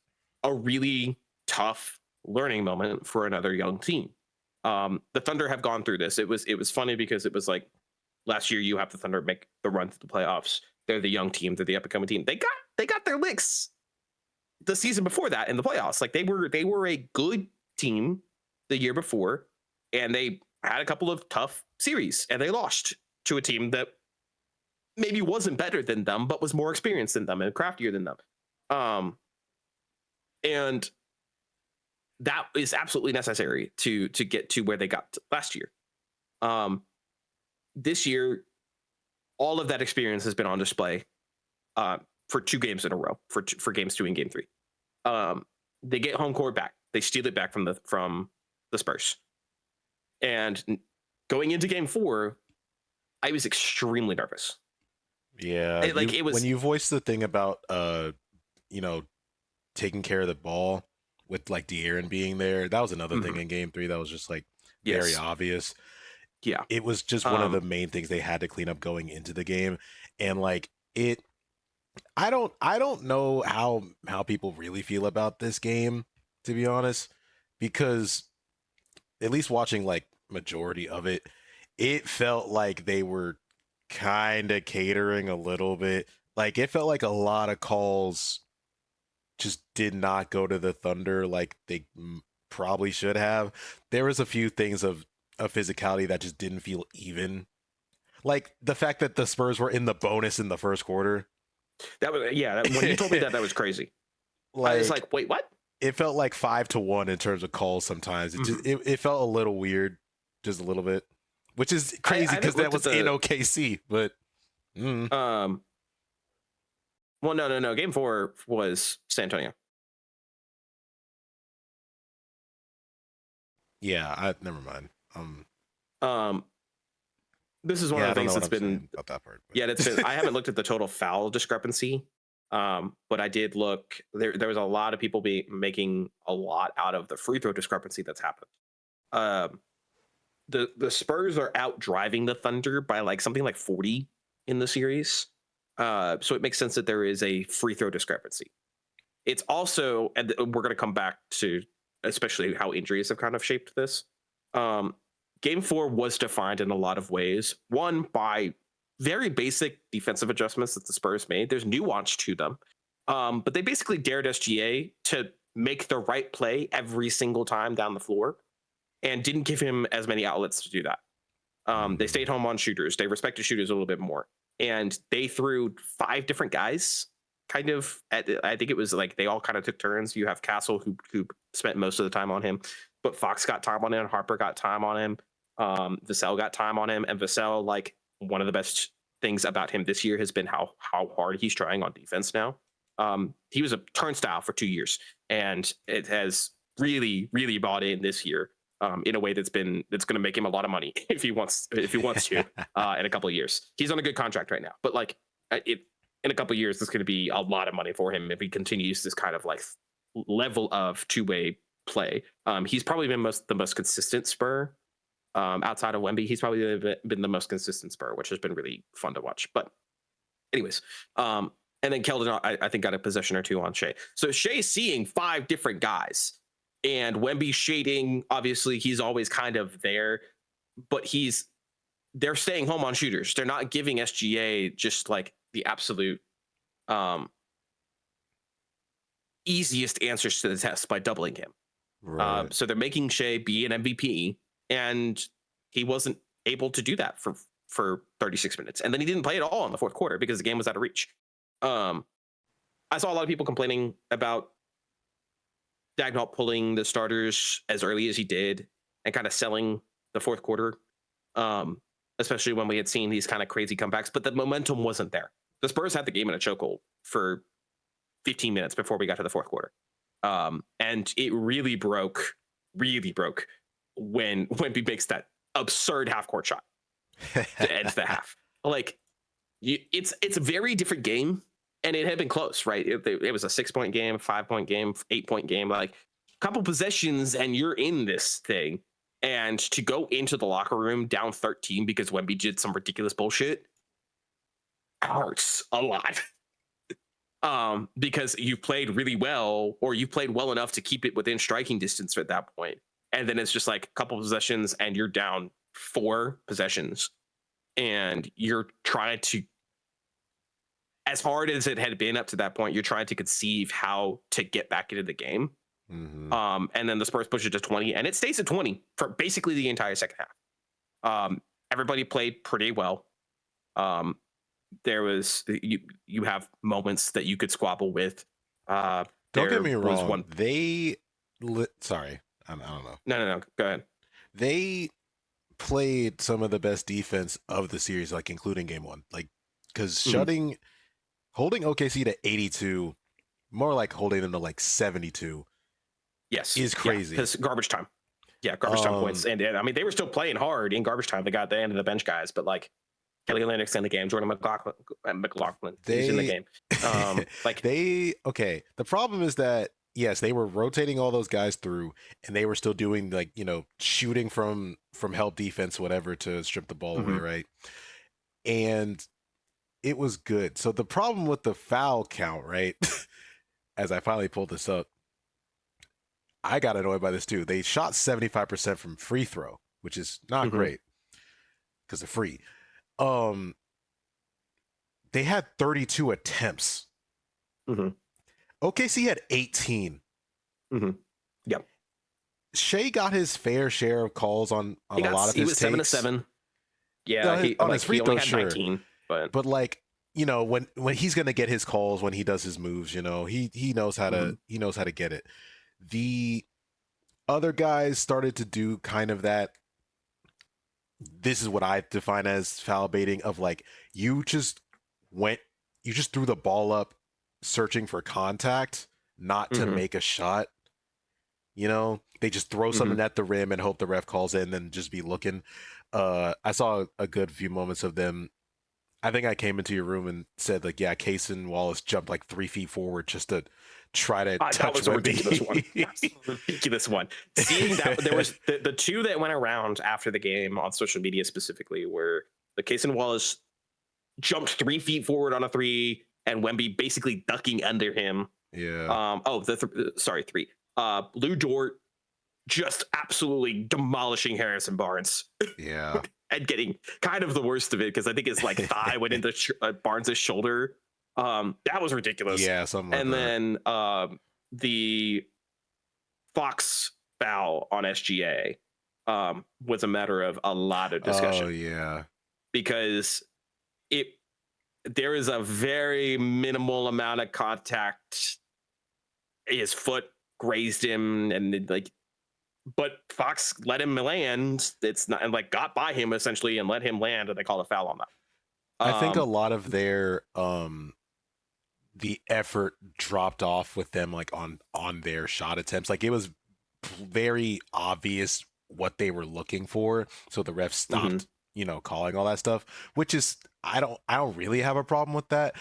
a really tough learning moment for another young team. The Thunder have gone through this. It was funny because it was like last year you have the Thunder make the run to the playoffs. They're the young team. They're the up and coming team. They got their licks the season before that in the playoffs. Like they were a good team the year before, and they had a couple of tough series, and they lost to a team that maybe wasn't better than them, but was more experienced than them and craftier than them. And that is absolutely necessary to get to where they got last year. This year, all of that experience has been on display for 2 games in a row, for games 2 and game 3. They get home court back. They steal it back from the Spurs. And going into game 4, I was extremely nervous. Yeah. It was when you voiced the thing about taking care of the ball with like De'Aaron being there. That was another thing in game 3 that was just like very obvious. Yeah. It was just one of the main things they had to clean up going into the game. And like I don't know how people really feel about this game, to be honest, because at least watching like majority of it, it felt like they were kind of catering a little bit. Like it felt like a lot of calls just did not go to the Thunder like they probably should have. There was a few things of physicality that just didn't feel even. Like the fact that the Spurs were in the bonus in the first quarter. That was when you told me that was crazy. I was like, wait, what? It felt like 5-1 in terms of calls sometimes. It just it felt a little weird, just a little bit, which is crazy because that was in OKC. But well, no. Game 4 was San Antonio. Yeah, never mind. This is one of the things that's been about that part. Yeah, that's been. I haven't looked at the total foul discrepancy, but I did look. There was a lot of people making a lot out of the free throw discrepancy that's happened. The Spurs are out driving the Thunder by like something like 40 in the series, so it makes sense that there is a free throw discrepancy. It's also, and we're going to come back to especially how injuries have kind of shaped this. Game 4 was defined in a lot of ways. One, by very basic defensive adjustments that the Spurs made. There's nuance to them. But they basically dared SGA to make the right play every single time down the floor and didn't give him as many outlets to do that. They stayed home on shooters. They respected shooters a little bit more. And they threw 5 different guys kind of I think it was like they all kind of took turns. You have Castle who spent most of the time on him, but Fox got time on him, Harper got time on him, Vassell got time on him, and Vassell, like, one of the best things about him this year has been how hard he's trying on defense now. He was a turnstile for 2 years, and it has really, really bought in this year in a way that's going to make him a lot of money if he wants to in a couple of years. He's on a good contract right now, but like in a couple of years, there's going to be a lot of money for him if he continues this kind of like level of two-way play. He's probably been the most consistent Spur outside of Wemby. He's probably been the most consistent Spur, which has been really fun to watch. But anyways, and then Keldon, I think, got a possession or two on Shea. So Shea's seeing 5 different guys, and Wemby shading. Obviously, he's always kind of there, but they're staying home on shooters. They're not giving SGA just like the absolute easiest answers to the test by doubling him. Right. So they're making Shea be an MVP, and he wasn't able to do that for 36 minutes. And then he didn't play at all in the fourth quarter because the game was out of reach. I saw a lot of people complaining about Dagnall pulling the starters as early as he did and kind of selling the fourth quarter, especially when we had seen these kind of crazy comebacks. But the momentum wasn't there. The Spurs had the game in a chokehold for 15 minutes before we got to the fourth quarter. And it really broke when Wemby makes that absurd half-court shot to end the half. Like, it's a very different game, and it had been close, right? It was a 6-point game, 5-point game, 8-point game, like a couple possessions, and you're in this thing. And to go into the locker room down 13 because Wemby did some ridiculous bullshit hurts a lot. Because you've played really well, or you played well enough to keep it within striking distance at that point. And then it's just like a couple possessions and you're down 4 possessions. And you're trying to, as hard as it had been up to that point, you're trying to conceive how to get back into the game. Mm-hmm. And then the Spurs push it to 20, and it stays at 20 for basically the entire second half. Everybody played pretty well. There was you have moments that you could squabble with. Don't get me wrong. Sorry, I don't know. No. Go ahead. They played some of the best defense of the series, like including game 1, like because holding OKC to 82, more like holding them to like 72. Yes, is crazy. Because garbage time. Yeah, garbage time points, and I mean they were still playing hard in garbage time. They got the end of the bench guys, but like. Kelly Olynyk's in the game. Jordan McLaughlin he's in the game. The problem is that, yes, they were rotating all those guys through, and they were still doing like, shooting from help defense, whatever, to strip the ball away, right? And it was good. So the problem with the foul count, right? As I finally pulled this up, I got annoyed by this too. They shot 75% from free throw, which is not great because they're free. They had 32 attempts. OKC had 18. Yep. Shea got his fair share of calls on a lot of his takes. He was 7 of 7. Yeah, on his free he only throw, had sure. 19, but Like, when he's gonna get his calls, when he does his moves, he knows how to get it. The other guys started to do kind of that. This is what I define as foul baiting of like you just went you just threw the ball up searching for contact, not to make a shot. They just throw something at the rim and hope the ref calls in and just be looking. I saw a good few moments of them. I think I came into your room and said like, yeah, Case and Wallace jumped like 3 feet forward just to try to touch that was a Wemby. ridiculous one. That's a ridiculous one. Seeing that there was the two that went around after the game on social media specifically were the Case and Wallace jumped 3 feet forward on a three and Wemby basically ducking under him. Yeah. Sorry, three. Lou Dort just absolutely demolishing Harrison Barnes. Yeah. And getting kind of the worst of it because I think his like thigh went into Barnes's shoulder. That was ridiculous. Yeah, something like and that. then the Fox foul on SGA was a matter of a lot of discussion. Oh yeah, because there is a very minimal amount of contact. His foot grazed him, and but Fox let him land. It's not, and got by him essentially and let him land, and they call a foul on that. I think a lot of their the effort dropped off with them on their shot attempts. Like it was very obvious what they were looking for, so the refs stopped calling all that stuff, which is I don't really have a problem with that,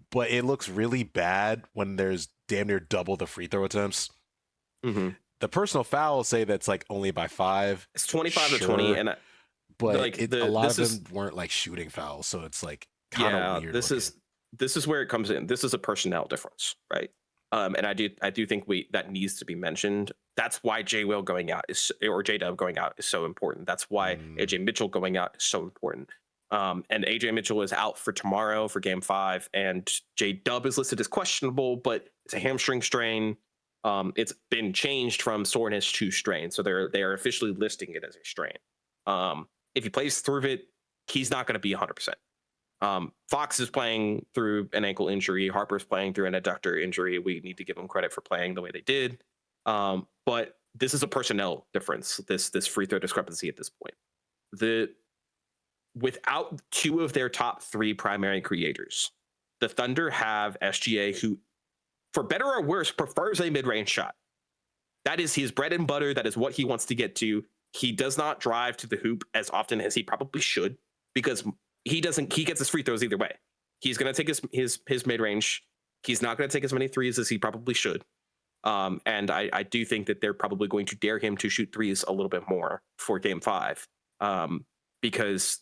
but it looks really bad when there's damn near double the free throw attempts. The personal fouls say that's only by 5. It's 25 to 20, and but a lot of them weren't shooting fouls, so it's kind of weird. This is where it comes in. This is a personnel difference, right? And I do think that needs to be mentioned. That's why J Dub going out is so important. That's why AJ Mitchell going out is so important. And AJ Mitchell is out for tomorrow for Game 5, and J Dub is listed as questionable, but it's a hamstring strain. It's been changed from soreness to strain, so they are officially listing it as a strain. If he plays through it, he's not going to be 100%. Fox is playing through an ankle injury. Harper's playing through an adductor injury. We need to give them credit for playing the way they did. But this is a personnel difference. This free throw discrepancy at this point. Without 2 of their top 3 primary creators, the Thunder have SGA, who, for better or worse, prefers a mid-range shot. That is his bread and butter. That is what he wants to get to. He does not drive to the hoop as often as he probably should, because he gets his free throws either way. He's going to take his mid-range. He's not going to take as many threes as he probably should. And I do think that they're probably going to dare him to shoot threes a little bit more for Game 5, because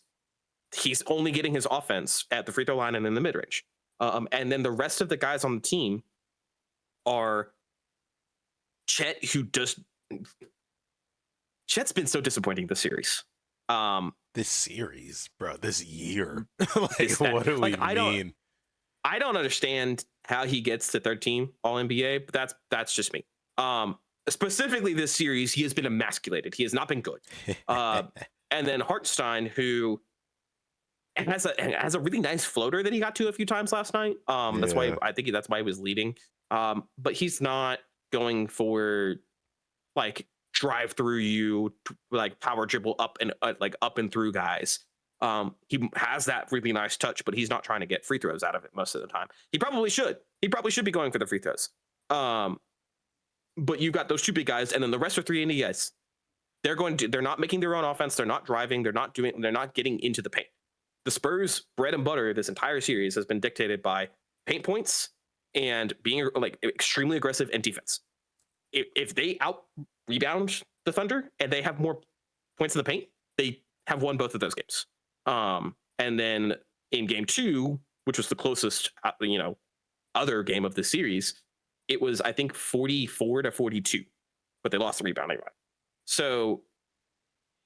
he's only getting his offense at the free throw line and in the mid-range. And then the rest of the guys on the team are Chet, Chet's been so disappointing this series. This series, bro, this year. What do we mean? I don't understand how he gets to 3rd team All NBA, but that's just me. Specifically this series, he has been emasculated. He has not been good. And then Hartenstein, who has a really nice floater that he got to a few times last night. That's why he was leading. But he's not going for drive through you, power dribble up and through guys. He has that really nice touch, but he's not trying to get free throws out of it most of the time. He probably should be going for the free throws. But you've got those 2 big guys, and then the rest are 3 indie guys. They're not making their own offense. They're not driving. They're not getting into the paint. The Spurs' bread and butter this entire series has been dictated by paint points and being extremely aggressive and defense. If they out rebound the Thunder and they have more points in the paint, they have won both of those games. And then in Game 2, which was the closest, other game of the series, it was, I think, 44-42, but they lost the rebounding right. So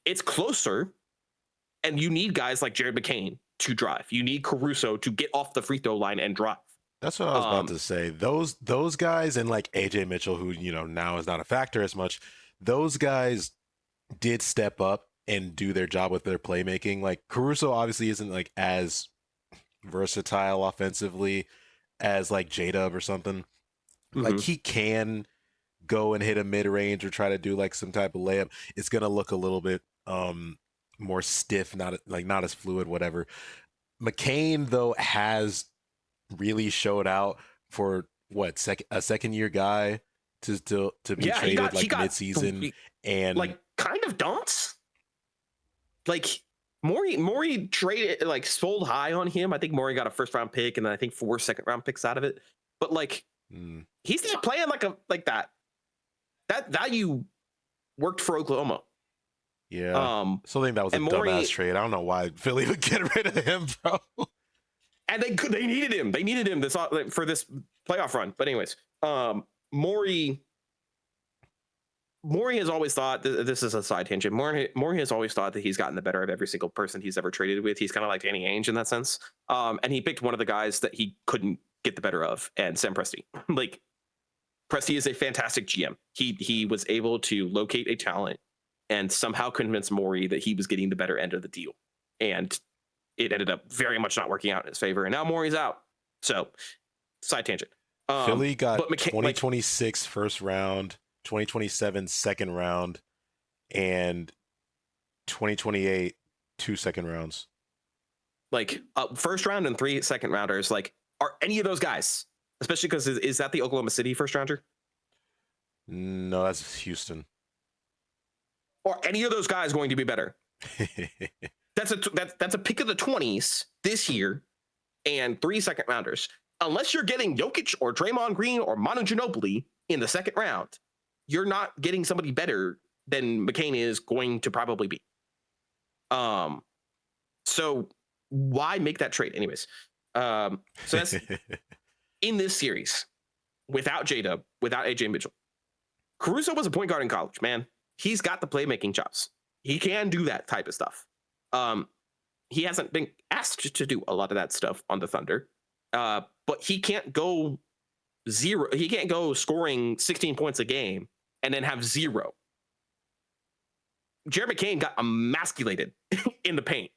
it's closer, and you need guys like Jared McCain to drive. You need Caruso to get off the free throw line and drive. That's what I was about to say. Those guys, and AJ Mitchell, who now is not a factor as much, those guys did step up and do their job with their playmaking. Like Caruso obviously isn't like as versatile offensively as like J-Dub or something. Like he can go and hit a mid-range or try to do like some type of layup. It's gonna look a little bit more stiff, not as fluid, whatever. McCain though has really showed out for what a second year guy to be traded mid-season and like kind of dunks. Like Maury traded sold high on him. I think Maury got a first round pick and then I think 4 second round picks out of it. But like he's not playing like that. That value worked for Oklahoma. Yeah. So I think that was a dumbass trade. I don't know why Philly would get rid of him, bro. And they needed him. They needed him for this playoff run. But anyways, Maury has always thought this is a side tangent. Maury has always thought that he's gotten the better of every single person he's ever traded with. He's kind of like Danny Ainge in that sense. And he picked one of the guys that he couldn't get the better of, and Sam Presti. Like Presti is a fantastic GM. He was able to locate a talent and somehow convince Maury that he was getting the better end of the deal. And it ended up very much not working out in his favor. And now Maury's out. So side tangent. Philly got 2026 first round, 2027 second round, and 2028 2 second rounds. Like first round and 3 second rounders. Like, are any of those guys, especially because is that the Oklahoma City first rounder? No, that's Houston. Are any of those guys going to be better? That's a pick of the 20s this year and 3 second rounders. Unless you're getting Jokic or Draymond Green or Manu Ginobili in the second round, you're not getting somebody better than McCain is going to probably be. So why make that trade anyways? So that's in this series without J-Dub, without AJ Mitchell. Caruso was a point guard in college, man. He's got the playmaking chops. He can do that type of stuff. He hasn't been asked to do a lot of that stuff on the Thunder. But he can't go zero. He can't go scoring 16 points a game and then have zero. Jared McCain got emasculated in the paint.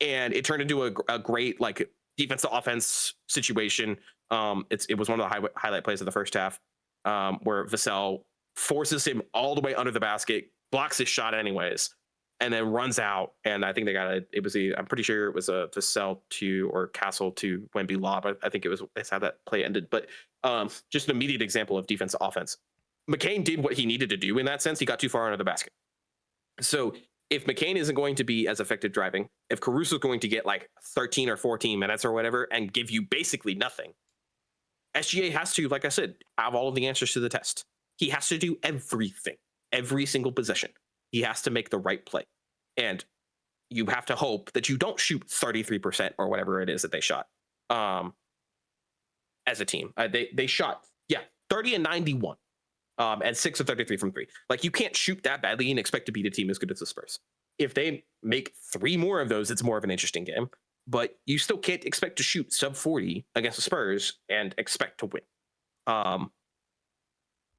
And it turned into a great like defense to offense situation. It was one of the highlight plays of the first half, where Vassell forces him all the way under the basket, blocks his shot anyways, and then runs out. And I think they got I'm pretty sure it was a Vassell to or Castle to Wemby lob. I think that's how that play ended. But just an immediate example of defense to offense. McCain did what he needed to do in that sense. He got too far under the basket. So if McCain isn't going to be as effective driving, if Caruso's going to get like 13 or 14 minutes or whatever and give you basically nothing, SGA has to, like I said, have all of the answers to the test. He has to do everything, every single possession. He has to make the right play. And you have to hope that you don't shoot 33% or whatever it is that they shot as a team. They shot, 30 and 91. And 6 of 33 from 3. Like, you can't shoot that badly and expect to beat a team as good as the Spurs. If they make 3 more of those, it's more of an interesting game. But you still can't expect to shoot sub 40 against the Spurs and expect to win.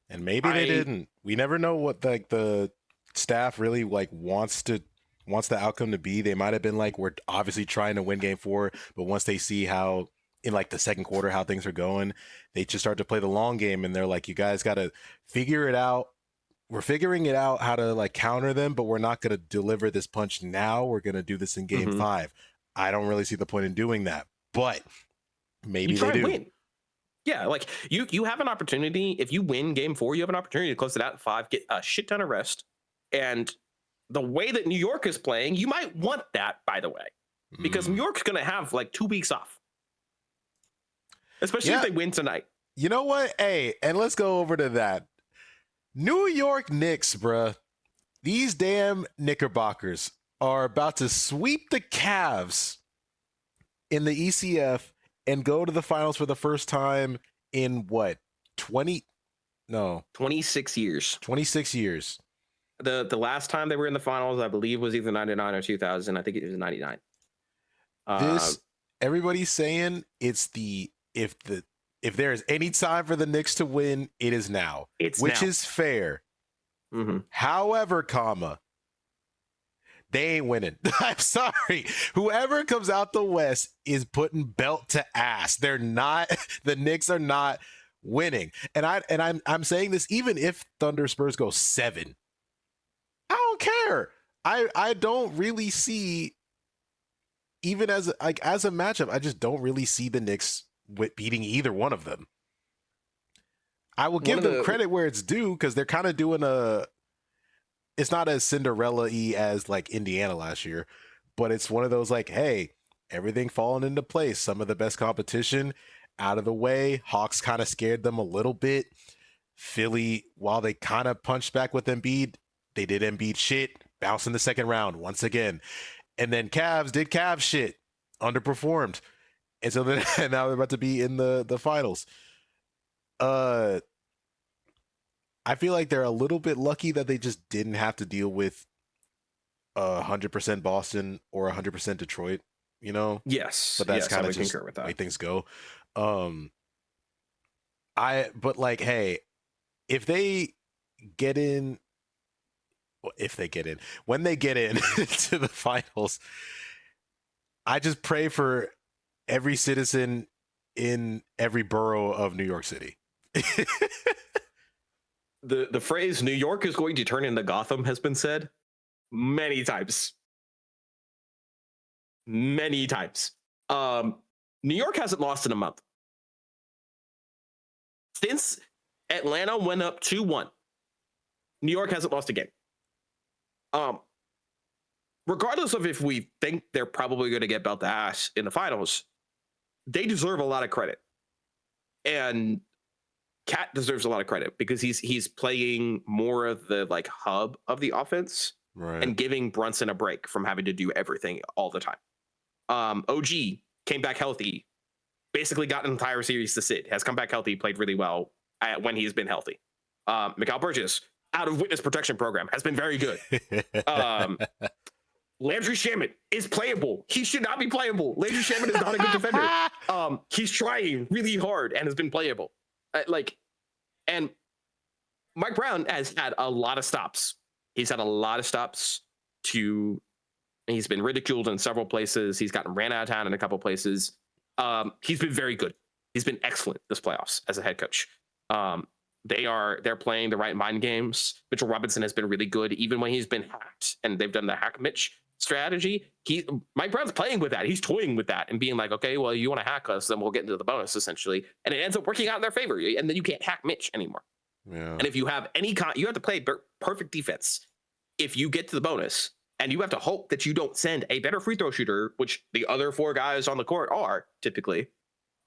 And maybe they didn't. We never know what the staff really wants the outcome to be. They might have been like, we're obviously trying to win game 4, but once they see how in like the second quarter how things are going, they just start to play the long game, and they're like, you guys got to figure it out. We're figuring it out how to like counter them, but we're not going to deliver this punch now. We're going to do this in game 5. I don't really see the point in doing that, but maybe they do. Win. Yeah, like you have an opportunity. If you win game 4, you have an opportunity to close it out in 5, get a shit ton of rest. And the way that New York is playing, you might want that, by the way, because New York's going to have like 2 weeks off. Especially if they win tonight. You know what? Hey, and let's go over to that. New York Knicks, bruh. These damn Knickerbockers are about to sweep the Cavs in the ECF and go to the finals for the first time in what? 26 years. 26 years. The last time they were in the finals, I believe, was either 99 or 2000. I think it was 99. Everybody's saying it's if there is any time for the Knicks to win, it is now. Which is fair. However, they ain't winning. I'm sorry. Whoever comes out the West is putting belt to ass. They're not. The Knicks are not winning. And I'm saying this even if Thunder Spurs go 7. I don't care. I don't really see, even as a matchup, I just don't really see the Knicks beating either one of them. I will give them credit where it's due because they're kind of doing it's not as Cinderella-y as like Indiana last year, but it's one of those like, hey, everything falling into place. Some of the best competition out of the way. Hawks kind of scared them a little bit. Philly, while they kind of punched back with Embiid, they did Embiid shit, bounced in the second round once again. And then Cavs did Cavs shit, underperformed. And so then now they're about to be in the finals. I feel like they're a little bit lucky that they just didn't have to deal with 100% Boston or 100% Detroit, you know? Yes. But that's kind of just the way things go. But like, hey, if they get in, when they get in to the finals, I just pray for every citizen in every borough of New York City. The phrase New York is going to turn into Gotham has been said many times. Many times. New York hasn't lost in a month. Since Atlanta went up 2-1, New York hasn't lost a game. Regardless of if we think they're probably going to get belt to ass in the finals, they deserve a lot of credit. And Cat deserves a lot of credit because he's playing more of the like hub of the offense, right, and giving Brunson a break from having to do everything all the time. OG came back healthy, basically got an entire series to sit, has come back healthy, played really well when he's been healthy. Mikal Bridges, out of witness protection program, has been very good. Landry Shamet is playable. He should not be playable. Landry Shamet is not a good defender. He's trying really hard and has been playable. And Mike Brown has had a lot of stops. He's had a lot of stops he's been ridiculed in several places. He's gotten ran out of town in a couple places. He's been very good. He's been excellent this playoffs as a head coach. They're playing the right mind games. Mitchell Robinson has been really good, even when he's been hacked and they've done the hack Mitch strategy. Mike Brown's playing with that. He's toying with that and being like, okay, well, you want to hack us, then we'll get into the bonus essentially. And it ends up working out in their favor. And then you can't hack Mitch anymore. Yeah. And if you have you have to play perfect defense. If you get to the bonus, and you have to hope that you don't send a better free throw shooter, which the other 4 guys on the court are typically,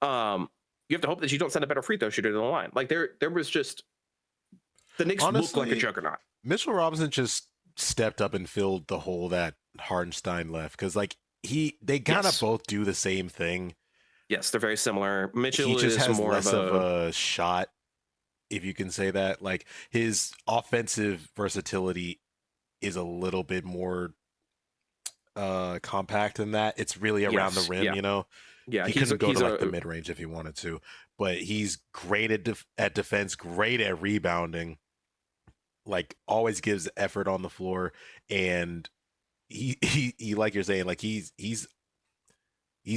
you have to hope that you don't send a better free throw shooter to the line. Like there was just, the Knicks look like a juggernaut. Mitchell Robinson just stepped up and filled the hole that Hartenstein left, because like they kind of both do the same thing. Yes, they're very similar. Mitchell just is has more less of a shot, if you can say that. Like his offensive versatility is a little bit more compact than that. It's really around the rim, you know. Yeah, he couldn't go to like the mid range if he wanted to, but he's great at defense, great at rebounding. Like always gives effort on the floor, and he like you're saying, like he's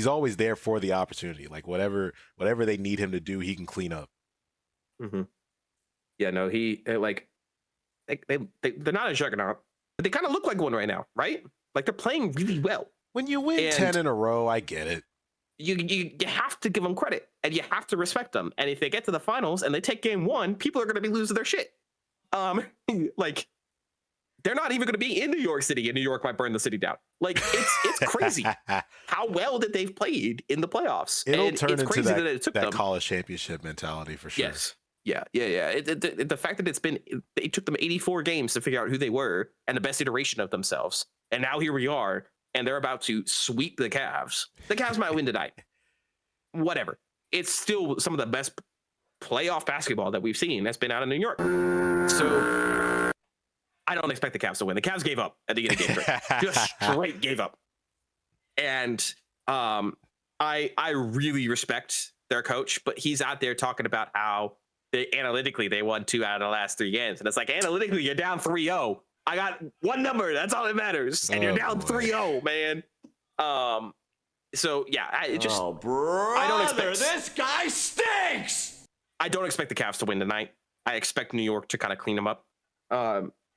always there for the opportunity. Like whatever they need him to do, he can clean up. Mm-hmm. Yeah, no, they're not a juggernaut, but they kind of look like one right now, right? Like they're playing really well. When you win 10 in a row, I get it. You have to give them credit and you have to respect them. And if they get to the finals and they take game 1, people are going to be losing their shit. Like they're not even going to be in New York City, and New York might burn the city down. Like it's crazy how well that they've played in the playoffs. It'll turn into that college championship mentality for sure. Yes. Yeah. The fact that it took them 84 games to figure out who they were and the best iteration of themselves. And now here we are, and they're about to sweep the Cavs. The Cavs might win tonight. Whatever. It's still some of the best playoff basketball that we've seen that's been out of New York. So I don't expect the Cavs to win. The Cavs gave up at the end of game 3. Just straight gave up. And I really respect their coach, but he's out there talking about how analytically they won 2 out of the last 3 games. And it's like, analytically, you're down 3-0. I got one number. That's all that matters. And you're down 3-0, man. So yeah, I don't expect this guy stinks. I don't expect the Cavs to win tonight. I expect New York to kind of clean them up.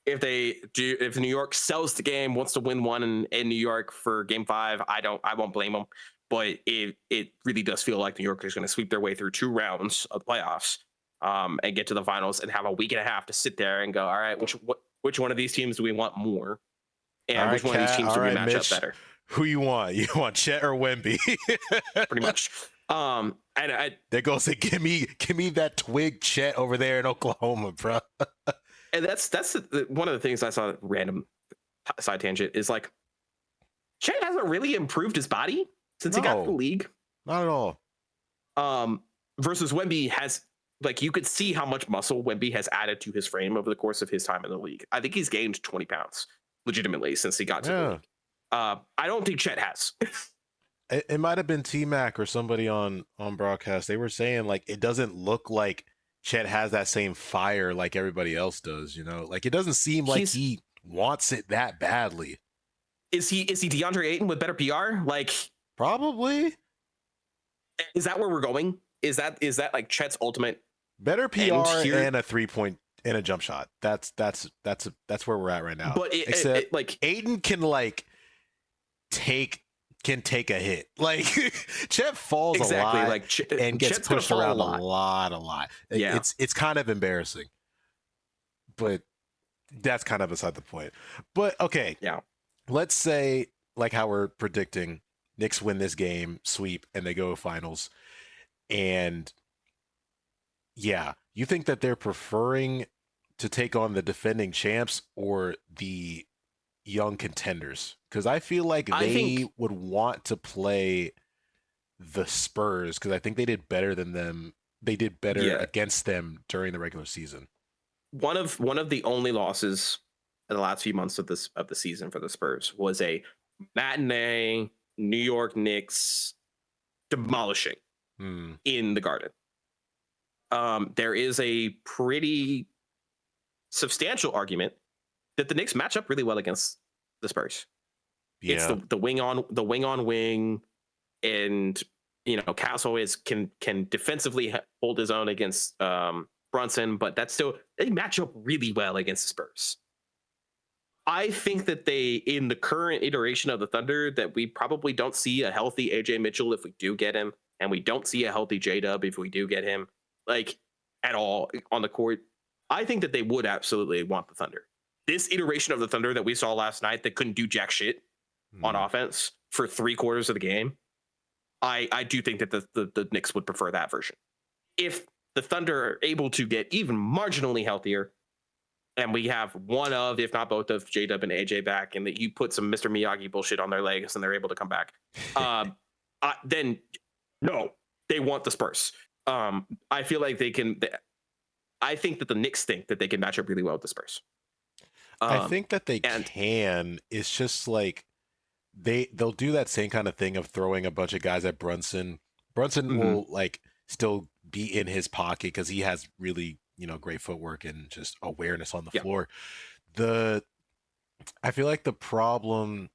If New York sells the game, wants to win one in New York for Game 5, I won't blame them. But it really does feel like New York is going to sweep their way through 2 rounds of the playoffs, and get to the finals and have a week and a half to sit there and go, all right, which one of these teams do we want more, and which one of these teams do we match up better? Who you want? You want Chet or Wemby? Pretty much. They're gonna say, give me that twig Chet over there in Oklahoma, bro. And that's one of the things I saw. Random side tangent is like, Chet hasn't really improved his body since he got to the league. Not at all. Versus Wemby has, like, you could see how much muscle Wemby has added to his frame over the course of his time in the league. I think he's gained 20 pounds legitimately since he got to the league. I don't think Chet has. It might have been T-Mac or somebody on broadcast. They were saying, like, it doesn't look like Chet has that same fire like everybody else does, you know? Like, it doesn't seem like he wants it that badly. Is he DeAndre Ayton with better PR? Like, probably. Is that where we're going? Is that like Chet's ultimate better PR and a 3-point and a jump shot? That's where we're at right now. But except like Ayton can take a hit. Like, Chet falls a lot, like, and gets Chet's pushed around a lot. Yeah. It's kind of embarrassing, but that's kind of beside the point. But okay, yeah, let's say, like how we're predicting, Knicks win this game, sweep, and they go to finals. And yeah, you think that they're preferring to take on the defending champs or the young contenders? Because I feel like they would want to play the Spurs, because I think they did better than them. They did better against them during the regular season. One of the only losses in the last few months of the season for the Spurs was a matinee New York Knicks demolishing in the Garden. There is a pretty substantial argument that the Knicks match up really well against the Spurs. Yeah. It's the wing on wing, and Castle can defensively hold his own against Brunson, but that's still, they match up really well against the Spurs. I think that in the current iteration of the Thunder, that we probably don't see a healthy AJ Mitchell if we do get him, and we don't see a healthy J-Dub if we do get him, like, at all on the court. I think that they would absolutely want the Thunder. This iteration of the Thunder that we saw last night that couldn't do jack shit on offense for 3/4 of the game, I do think that the Knicks would prefer that version. If the Thunder are able to get even marginally healthier, and we have one of, if not both of, J-Dub and AJ back, and that you put some Mr. Miyagi bullshit on their legs and they're able to come back, then no, they want the Spurs. I feel like they can. I think that the Knicks think that they can match up really well with the Spurs. I think that they can. It's just like they'll do that same kind of thing of throwing a bunch of guys at Brunson. Brunson will like still be in his pocket because he has really great footwork and just awareness on the floor. I feel like the problem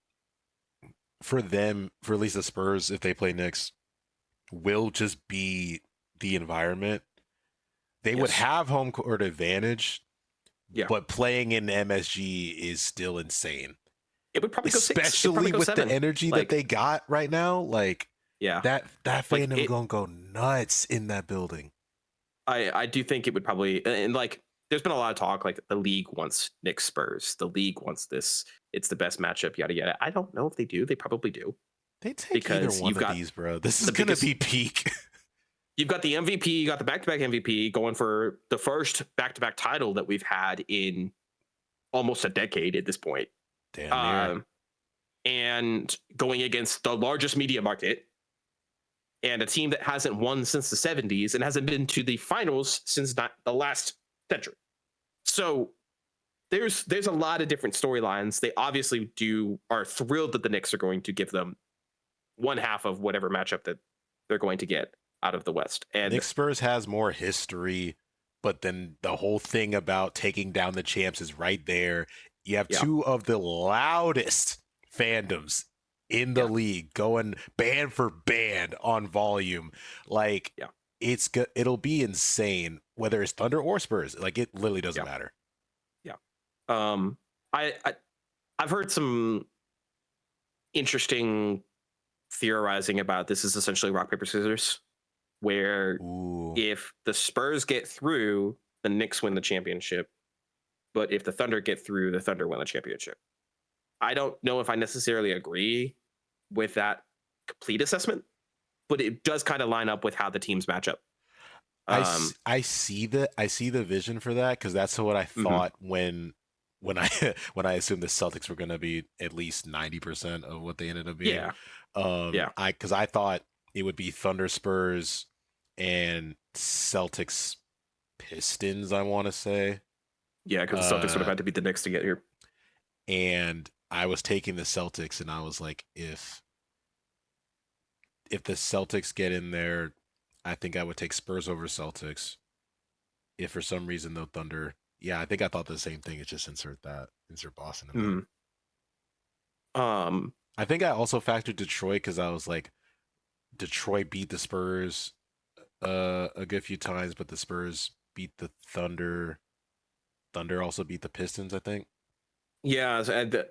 for them, for at least the Spurs, if they play Knicks, will just be the environment. They would have home court advantage, but playing in MSG is still insane. It would probably go 6. Especially with 7. the energy that they got right now. Like, that fandom gonna go nuts in that building. I do think it would probably, and like, there's been a lot of talk, like, the league wants Knicks Spurs. The league wants this. It's the best matchup, yada yada. I don't know if they do. They probably do. They take either one of these, bro. This is gonna be peak. You've got the MVP, you got the back-to-back MVP going for the first back-to-back title that we've had in almost a decade at this point. Damn near. And going against the largest media market and a team that hasn't won since the 70s and hasn't been to the finals since the last century. So there's a lot of different storylines. They obviously are thrilled that the Knicks are going to give them one half of whatever matchup that they're going to get out of the West. And Knicks Spurs has more history, but then the whole thing about taking down the champs is right there. You have Yeah. two of the loudest fandoms in the league going band for band on volume. Like, it'll be insane whether it's Thunder or Spurs. Like, it literally doesn't matter. Yeah. I've heard some interesting theorizing about this is essentially rock, paper, scissors, where if the Spurs get through, the Knicks win the championship. But if the Thunder get through, the Thunder win the championship. I don't know if I necessarily agree with that complete assessment, but it does kind of line up with how the teams match up. I see the vision for that, because that's what I thought when I assumed the Celtics were going to be at least 90% of what they ended up being. Because I thought it would be Thunder, Spurs, and Celtics, Pistons, I want to say. Yeah, because the Celtics would have had to beat the Knicks to get here. And I was taking the Celtics, and I was like, if the Celtics get in there, I think I would take Spurs over Celtics. If for some reason the Thunder, I think I thought the same thing. It's just insert Boston in there. I think I also factored Detroit, because I was like, Detroit beat the Spurs a good few times, but the Spurs beat the Thunder. Thunder also beat the Pistons, I think. Yeah,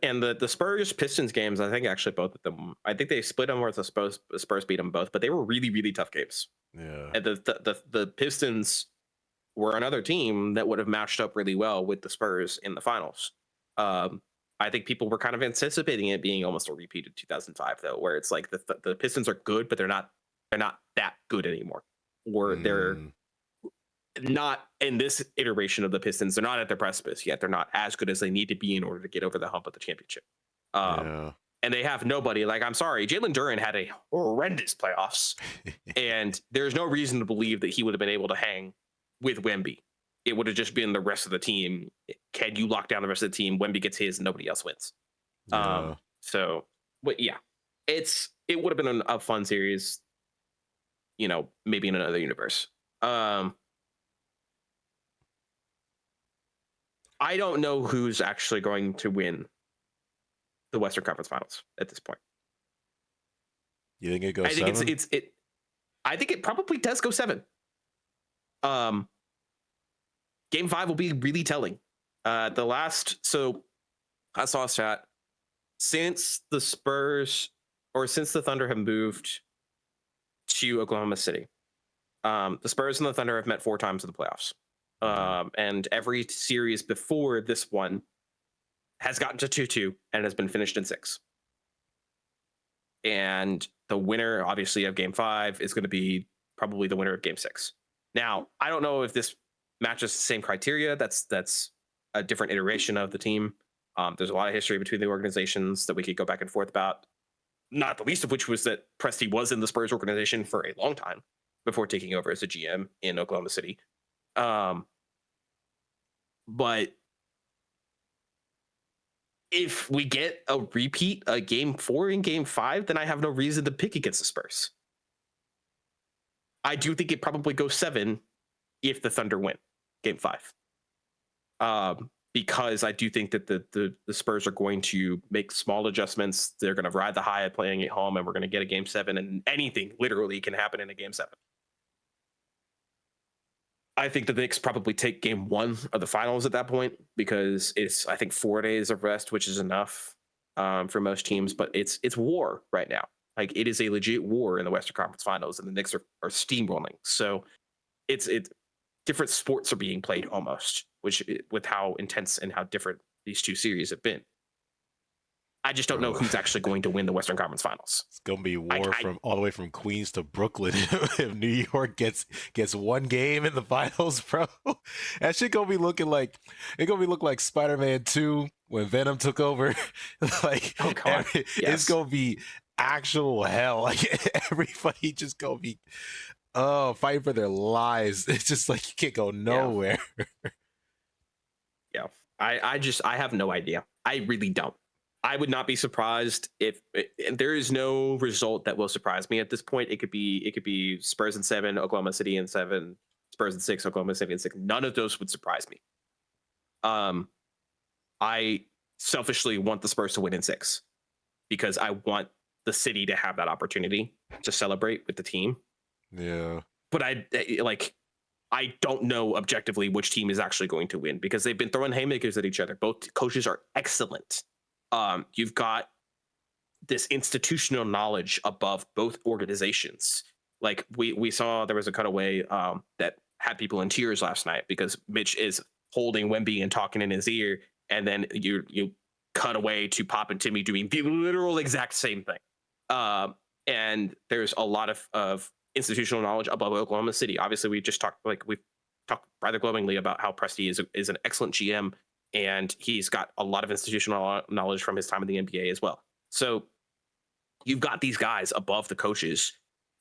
and the Spurs Pistons games, I think actually both of them, I think they split them, or the Spurs beat them both, but they were really, really tough games. Yeah. And the Pistons were another team that would have matched up really well with the Spurs in the finals. I think people were kind of anticipating it being almost a repeat of 2005, though, where it's like the Pistons are good, but they're not that good anymore, or they're not in this iteration of the Pistons. They're not at their precipice yet. They're not as good as they need to be in order to get over the hump of the championship. And they have nobody. Like, I'm sorry, Jalen Duren had a horrendous playoffs, and there's no reason to believe that he would have been able to hang with Wemby. It would have just been the rest of the team. Can you lock down the rest of the team? Wemby gets his and nobody else wins. So, but yeah, it would have been a fun series, maybe in another universe. I don't know who's actually going to win the Western Conference Finals at this point. You think it goes? I think I think it probably does go 7. Game 5 will be really telling. So I saw a stat, since the Thunder have moved to Oklahoma City, the Spurs and the Thunder have met 4 times in the playoffs. And every series before this one has gotten to 2-2 and has been finished in 6. And the winner, obviously, of Game 5 is going to be probably the winner of Game 6. Now, I don't know if this matches the same criteria. That's a different iteration of the team. There's a lot of history between the organizations that we could go back and forth about, not the least of which was that Presti was in the Spurs organization for a long time before taking over as a GM in Oklahoma City. But if we get a repeat, a Game 4 and Game 5, then I have no reason to pick against the Spurs. I do think it probably goes 7 if the Thunder win Game 5. Because I do think that the Spurs are going to make small adjustments. They're going to ride the high of playing at home, and we're going to get a Game 7, and anything literally can happen in a Game 7. I think the Knicks probably take Game 1 of the finals at that point, because it's, I think, 4 days of rest, which is enough for most teams. But it's war right now. Like, it is a legit war in the Western Conference Finals, and the Knicks are steamrolling. So it's different sports are being played almost, with how intense and how different these two series have been. I just don't know who's actually going to win the Western Conference Finals. It's gonna be war from all the way from Queens to Brooklyn. If New York gets one game in the finals, bro, that shit gonna be looking like Spider-Man 2 when Venom took over. Like, oh god, it's gonna be actual hell. Like, everybody just gonna be fighting for their lives. It's just like you can't go nowhere. Yeah. I have no idea. I really don't. I would not be surprised if there is no result that will surprise me at this point. It could be Spurs in 7, Oklahoma City in 7, Spurs in 6, Oklahoma City in 6. None of those would surprise me. I selfishly want the Spurs to win in 6 because I want the city to have that opportunity to celebrate with the team. Yeah. But I don't know objectively which team is actually going to win because they've been throwing haymakers at each other. Both coaches are excellent. You've got this institutional knowledge above both organizations. Like we saw there was a cutaway that had people in tears last night because Mitch is holding Wemby and talking in his ear, and then you cut away to Pop and Timmy doing the literal exact same thing. And there's a lot of institutional knowledge above Oklahoma City. Obviously, we've talked rather glowingly about how Presti is an excellent GM, and he's got a lot of institutional knowledge from his time in the NBA as well. So you've got these guys above the coaches,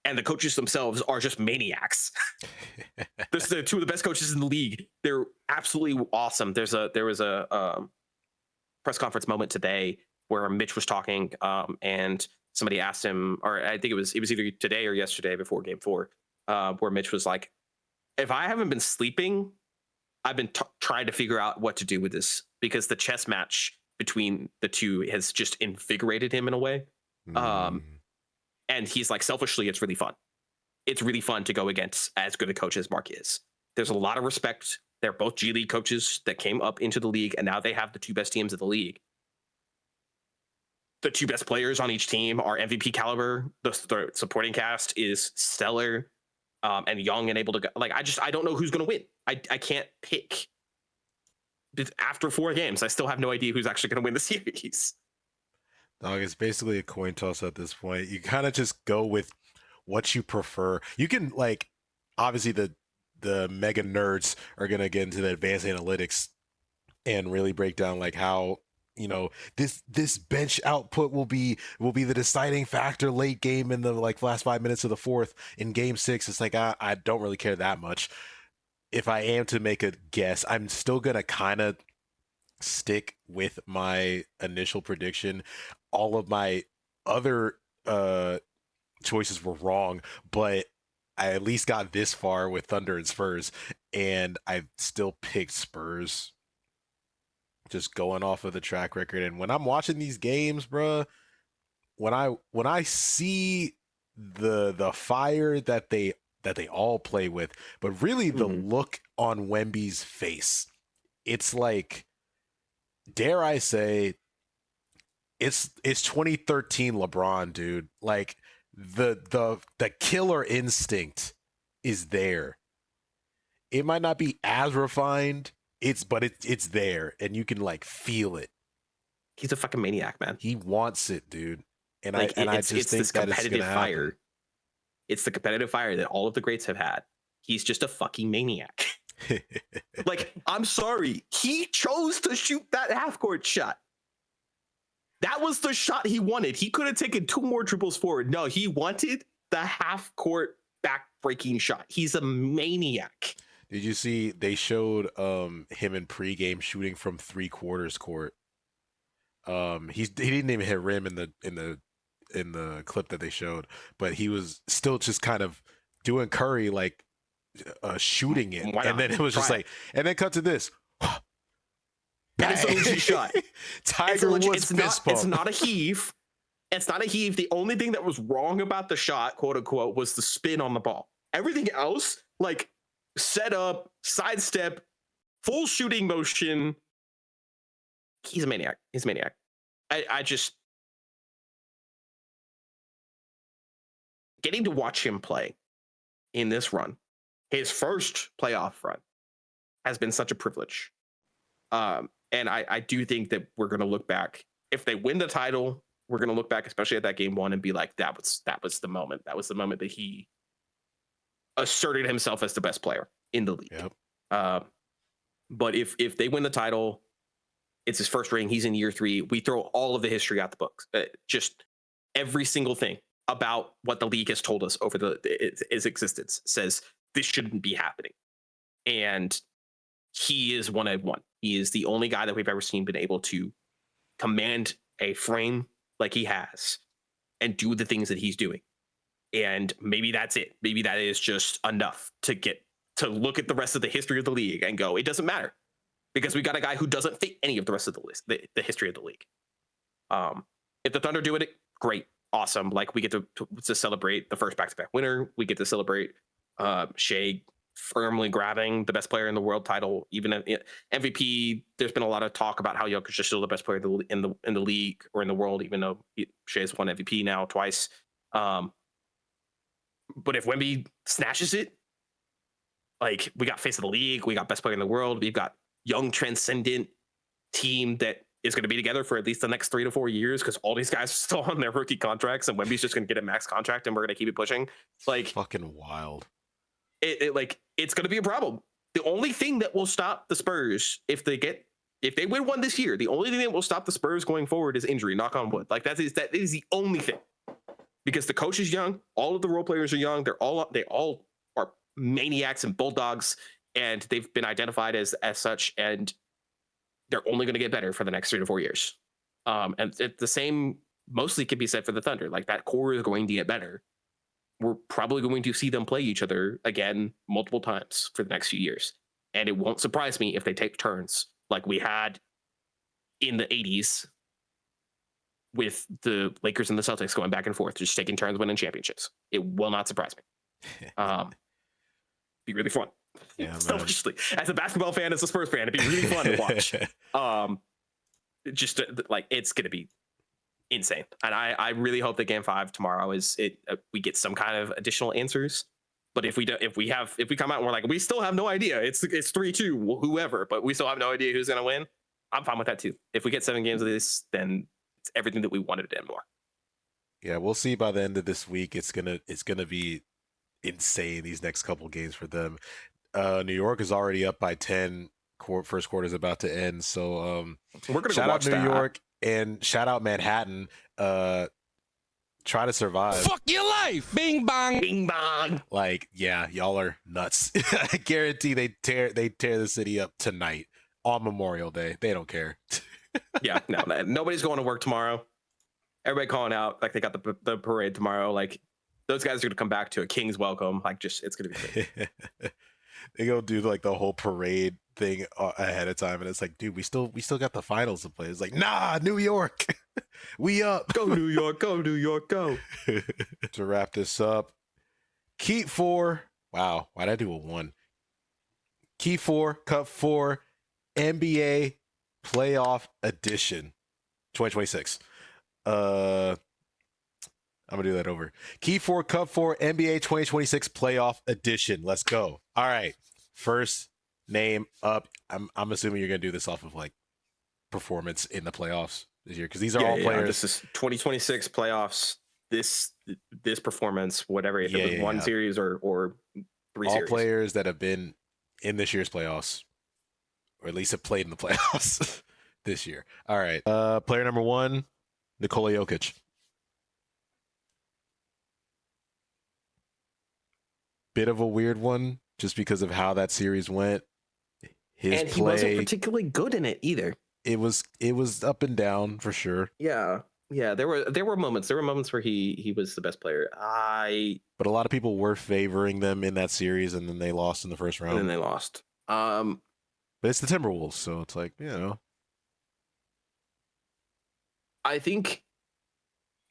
and the coaches themselves are just maniacs. This are two of the best coaches in the league. They're absolutely awesome. There was a press conference moment today where Mitch was talking, and somebody asked him, or I think it was either today or yesterday before Game 4, where Mitch was like, "If I haven't been sleeping, I've been trying to figure out what to do with this because the chess match between the two has just invigorated him in a way." And he's like, selfishly, it's really fun. It's really fun to go against as good a coach as Mark is. There's a lot of respect. They're both G League coaches that came up into the league, and now they have the two best teams of the league. The two best players on each team are MVP caliber. The supporting cast is stellar and young and able to go. Like, I don't know who's going to win. I can't pick. After 4 games, I still have no idea who's actually going to win the series. Dog, it's basically a coin toss at this point. You kind of just go with what you prefer. You can, like, obviously the mega nerds are going to get into the advanced analytics and really break down like how, you know, this bench output will be the deciding factor late game in the like last 5 minutes of the fourth in Game 6. It's like I don't really care that much. If I am to make a guess, I'm still gonna kind of stick with my initial prediction. All of my other choices were wrong, but I at least got this far with Thunder and Spurs, and I still picked Spurs. Just going off of the track record. And when I'm watching these games, bro, when I see the fire that they all play with, but really the look on Wemby's face, it's like, dare I say, it's 2013 LeBron, dude. Like the killer instinct is there. It might not be as refined, but it's there, and you can like feel it. He's a fucking maniac, man. He wants it, dude. And like, I just think that it's gonna fire. happen. It's the competitive fire that all of the greats have had. He's just a fucking maniac. Like, I'm sorry, he chose to shoot that half-court shot. That was the shot he wanted. He could have taken 2 more dribbles forward. No, he wanted the half-court back-breaking shot. He's a maniac. Did you see they showed him in pregame shooting from 3/4 court? He didn't even hit rim in the clip that they showed, but he was still just kind of doing Curry, like shooting it. And then it was just like, and then cut to this. And it's an OG shot. Tiger Woods fist pump. It's not a heave. It's not a heave. The only thing that was wrong about the shot, quote unquote, was the spin on the ball. Everything else, like set up, sidestep, full shooting motion. He's a maniac. He's a maniac. I just getting to watch him play in this run, his first playoff run, has been such a privilege. And I do think that we're going to look back. If they win the title, we're going to look back, especially at that Game 1, and be like, that was the moment. That was the moment that he asserted himself as the best player in the league. Yep. But if they win the title, it's his first ring. He's in year 3. We throw all of the history out the books. Just every single thing about what the league has told us over its existence says this shouldn't be happening. And he is 1-1. He is the only guy that we've ever seen been able to command a frame like he has and do the things that he's doing. And maybe that's it. Maybe that is just enough to get to look at the rest of the history of the league and go, it doesn't matter. because we got a guy who doesn't fit any of the rest of the list, the history of the league. If the Thunder do it, great, awesome. Like we get to celebrate the first back-to-back winner. We get to celebrate Shea firmly grabbing the best player in the world title, even MVP. There's been a lot of talk about how Jokic is still the best player in the league or in the world, even though Shea's won MVP now twice. But if Wemby snatches it, like we got face of the league, we got best player in the world, we've got young transcendent team that is going to be together for at least the next 3 to 4 years because all these guys are still on their rookie contracts and Wemby's just going to get a max contract and we're going to keep it pushing. Like fucking wild. It's going to be a problem. The only thing that will stop the Spurs if they win one this year, the only thing that will stop the Spurs going forward is injury. Knock on wood. Like that is the only thing, because the coach is young. All of the role players are young. They all are maniacs and bulldogs, and they've been identified as such. And they're only going to get better for the next 3 to 4 years. And the same mostly can be said for the Thunder. Like that core is going to get better. We're probably going to see them play each other again multiple times for the next few years. And it won't surprise me if they take turns like we had in the 80s with the Lakers and the Celtics going back and forth, just taking turns winning championships. It will not surprise me. Be really fun. Yeah, Selfishly, as a basketball fan, as a Spurs fan, it'd be really fun to watch. Like it's going to be insane, and I really hope that Game 5 tomorrow we get some kind of additional answers. But if we come out and we're like, we still have no idea, it's 3-2 whoever, but we still have no idea who's gonna win, I'm fine with that too. If we get 7 games of this, then it's everything that we wanted and more. Yeah, we'll see by the end of this week. It's gonna be insane these next couple games for them. New York is already up by 10. First quarter is about to end, so we're gonna shout go out New York. And shout out Manhattan. Try to survive. Fuck your life. Bing bong. Bing bong. Like, yeah, y'all are nuts. I guarantee they tear the city up tonight on Memorial Day. They don't care. Yeah, no, nobody's going to work tomorrow. Everybody calling out like they got the parade tomorrow. Like those guys are gonna come back to a king's welcome. Like it's gonna be great. They go do like the whole parade thing ahead of time, and it's like, dude, we still got the finals to play. It's like, nah, New York, we up. Go New York, go New York, go. To wrap this up, Key 4. Wow, why'd I do a 1? Key 4, Cup 4, NBA Playoff Edition, 2026. I'm gonna do that over. Key 4, Cup 4, NBA 2026 Playoff Edition. Let's go. All right, first name up. I'm assuming you're gonna do this off of like performance in the playoffs this year, because these are all players. This is 2026 playoffs. This performance, whatever, if it was one series or 3 all series. All players that have been in this year's playoffs, or at least have played in the playoffs this year. All right. Player number 1, Nikola Jokic. Bit of a weird one, just because of how that series went. And he wasn't particularly good in it either. It was up and down for sure. Yeah. There were moments. There were moments where he was the best player. But a lot of people were favoring them in that series, and then they lost in the first round. And then they lost. But it's the Timberwolves, so it's like, you know. I think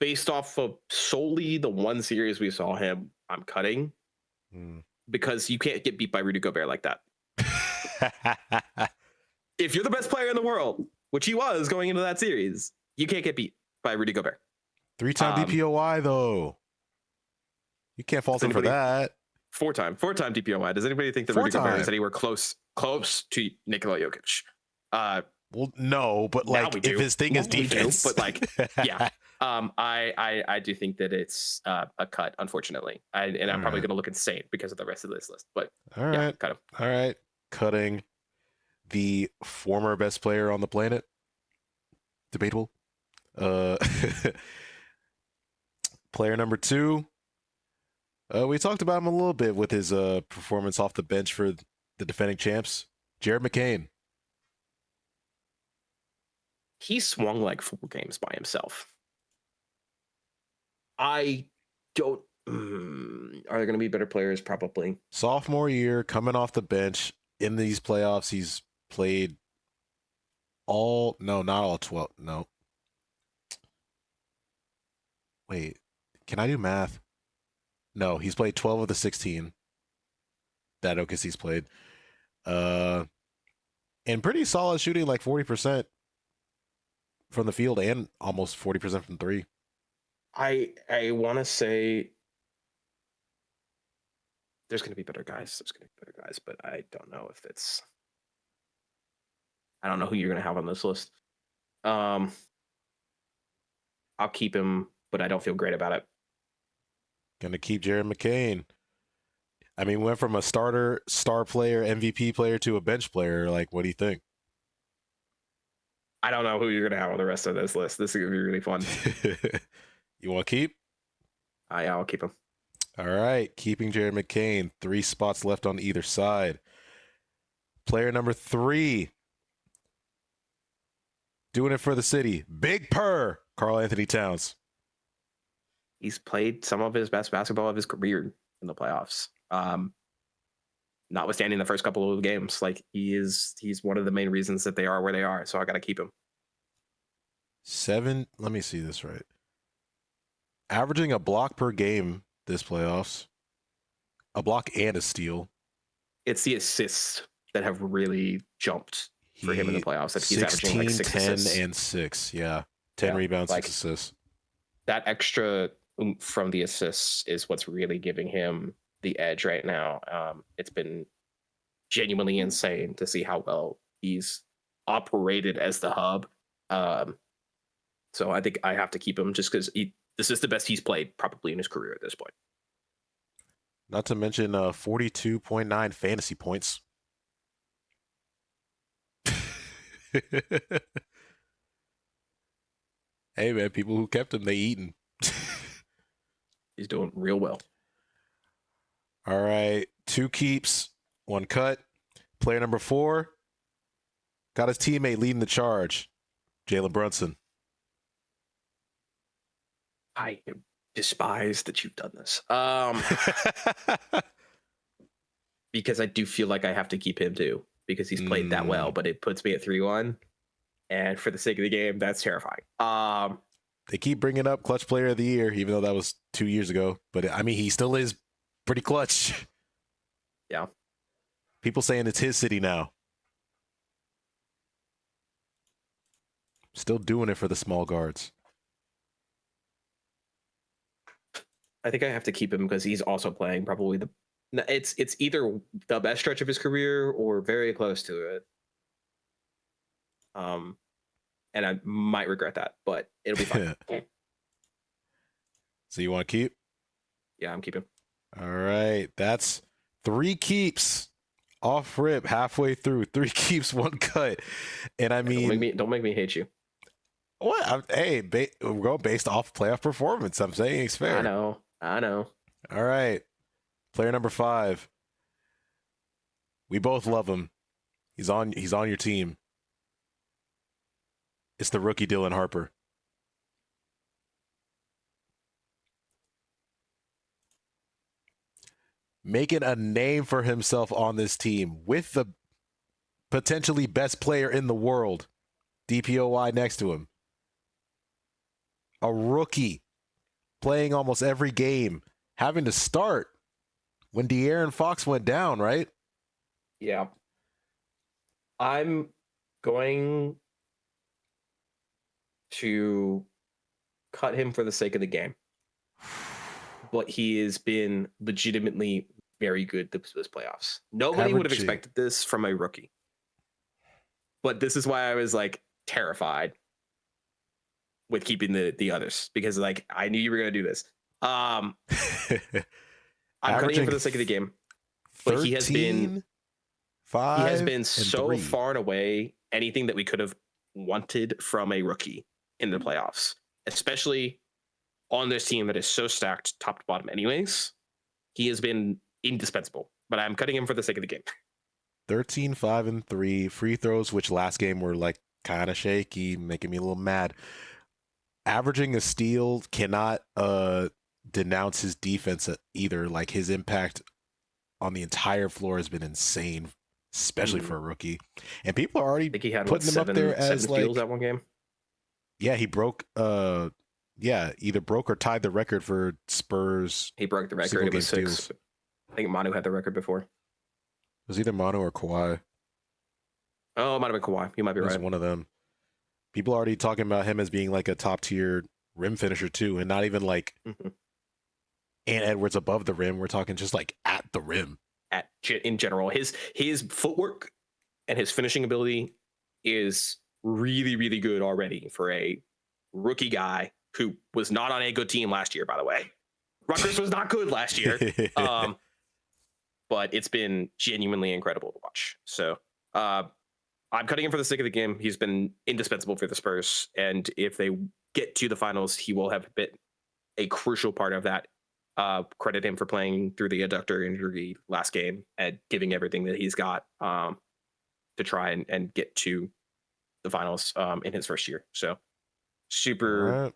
based off of solely the one series we saw him, I'm cutting. Because you can't get beat by Rudy Gobert like that. If you're the best player in the world, which he was going into that series, you can't get beat by Rudy Gobert. 3-time DPOY though. You can't fault him for that. 4-time DPOY. Does anybody think that Rudy Gobert is anywhere close to Nikola Jokic? Well, no, but like if his thing is defense, but like, yeah. I do think that it's a cut, unfortunately. I'm probably going to look insane because of the rest of this list. But all right, cut him. All right, cutting the former best player on the planet. Debatable. Player number 2. We talked about him a little bit with his performance off the bench for the defending champs, Jared McCain. He swung like 4 games by himself. I don't. Are there going to be better players? Probably. Sophomore year, coming off the bench in these playoffs, he's played not all 12. No. Wait, can I do math? No, he's played 12 of the 16 that OKC's played. And pretty solid shooting, like 40% from the field and almost 40% from three. I want to say there's going to be better guys. But I don't know if it's. I don't know who you're going to have on this list. I'll keep him, but I don't feel great about it. Gonna keep Jared McCain. I mean, went from a starter, star player, MVP player to a bench player. Like, what do you think? I don't know who you're going to have on the rest of this list. This is going to be really fun. You want to keep? Yeah, I'll keep him. All right, keeping Jared McCain. 3 spots left on either side. Player number 3. Doing it for the city. Big Purr, Karl Anthony Towns. He's played some of his best basketball of his career in the playoffs. Notwithstanding the first couple of games, like he's one of the main reasons that they are where they are. So I got to keep him. 7. Let me see this right. Averaging a block per game this playoffs. A block and a steal. It's the assists that have really jumped for him in the playoffs. That he's 16, averaging like 6 10, assists. and 6. Yeah. 10 rebounds, like, 6 assists. That extra from the assists is what's really giving him the edge right now. It's been genuinely insane to see how well he's operated as the hub. So I think I have to keep him just because this is the best he's played probably in his career at this point. Not to mention 42.9 fantasy points. Hey, man, people who kept him, they eating. He's doing real well. All right, 2 keeps, 1 cut. Player number 4 got his teammate leading the charge, Jalen Brunson. I despise that you've done this. Because I do feel like I have to keep him too, because he's played that well, but it puts me at 3-1. And for the sake of the game, that's terrifying. They keep bringing up clutch player of the year, even though that was 2 years ago. But I mean, he still is pretty clutch. Yeah. People saying it's his city now. Still doing it for the small guards. I think I have to keep him because he's also playing probably it's either the best stretch of his career or very close to it. And I might regret that, but it'll be fine. So you want to keep? Yeah, I'm keeping. All right. That's 3 keeps off rip halfway through. 3 keeps, 1 cut. And I mean, don't make me hate you. What? We're going based off playoff performance. I'm saying it's fair. I know. All right. Player number 5. We both love him. He's on your team. It's the rookie Dylan Harper. Making a name for himself on this team with the potentially best player in the world, DPOY, next to him. A rookie playing almost every game, having to start when De'Aaron Fox went down, right? Yeah. I'm going to cut him for the sake of the game. But he has been legitimately very good this playoffs. Nobody would have expected this from a rookie. But this is why I was like terrified with keeping the others, because like I knew you were going to do this. I'm cutting him for the sake of the game. But he has been so 3. far and away anything that we could have wanted from a rookie in the playoffs, especially on this team that is so stacked top to bottom anyways. He has been indispensable, but I'm cutting him for the sake of the game. 13, 5, and 3 free throws, which last game were like kind of shaky, making me a little mad. Averaging a steal, cannot denounce his defense either. Like his impact on the entire floor has been insane especially for a rookie. And people are already I think he had putting him up there as seven like, steals that one game. yeah, he broke, either broke or tied the record for Spurs. He broke the record. It was 6. I think Manu had the record before. It was either Manu or Kawhi. Oh, it might have been Kawhi. You might be right. One of them. People are already talking about him as being like a top tier rim finisher too, and not even like Ant Edwards above the rim. We're talking just like at the rim. In general, his footwork and his finishing ability is really, really good already for a rookie guy who was not on a good team last year, by the way. Rutgers was not good last year. But it's been genuinely incredible to watch. So I'm cutting him for the sake of the game. He's been indispensable for the Spurs. And if they get to the finals, he will have been a crucial part of that. Credit him for playing through the adductor injury last game and giving everything that he's got to try and get to the finals in his first year. So super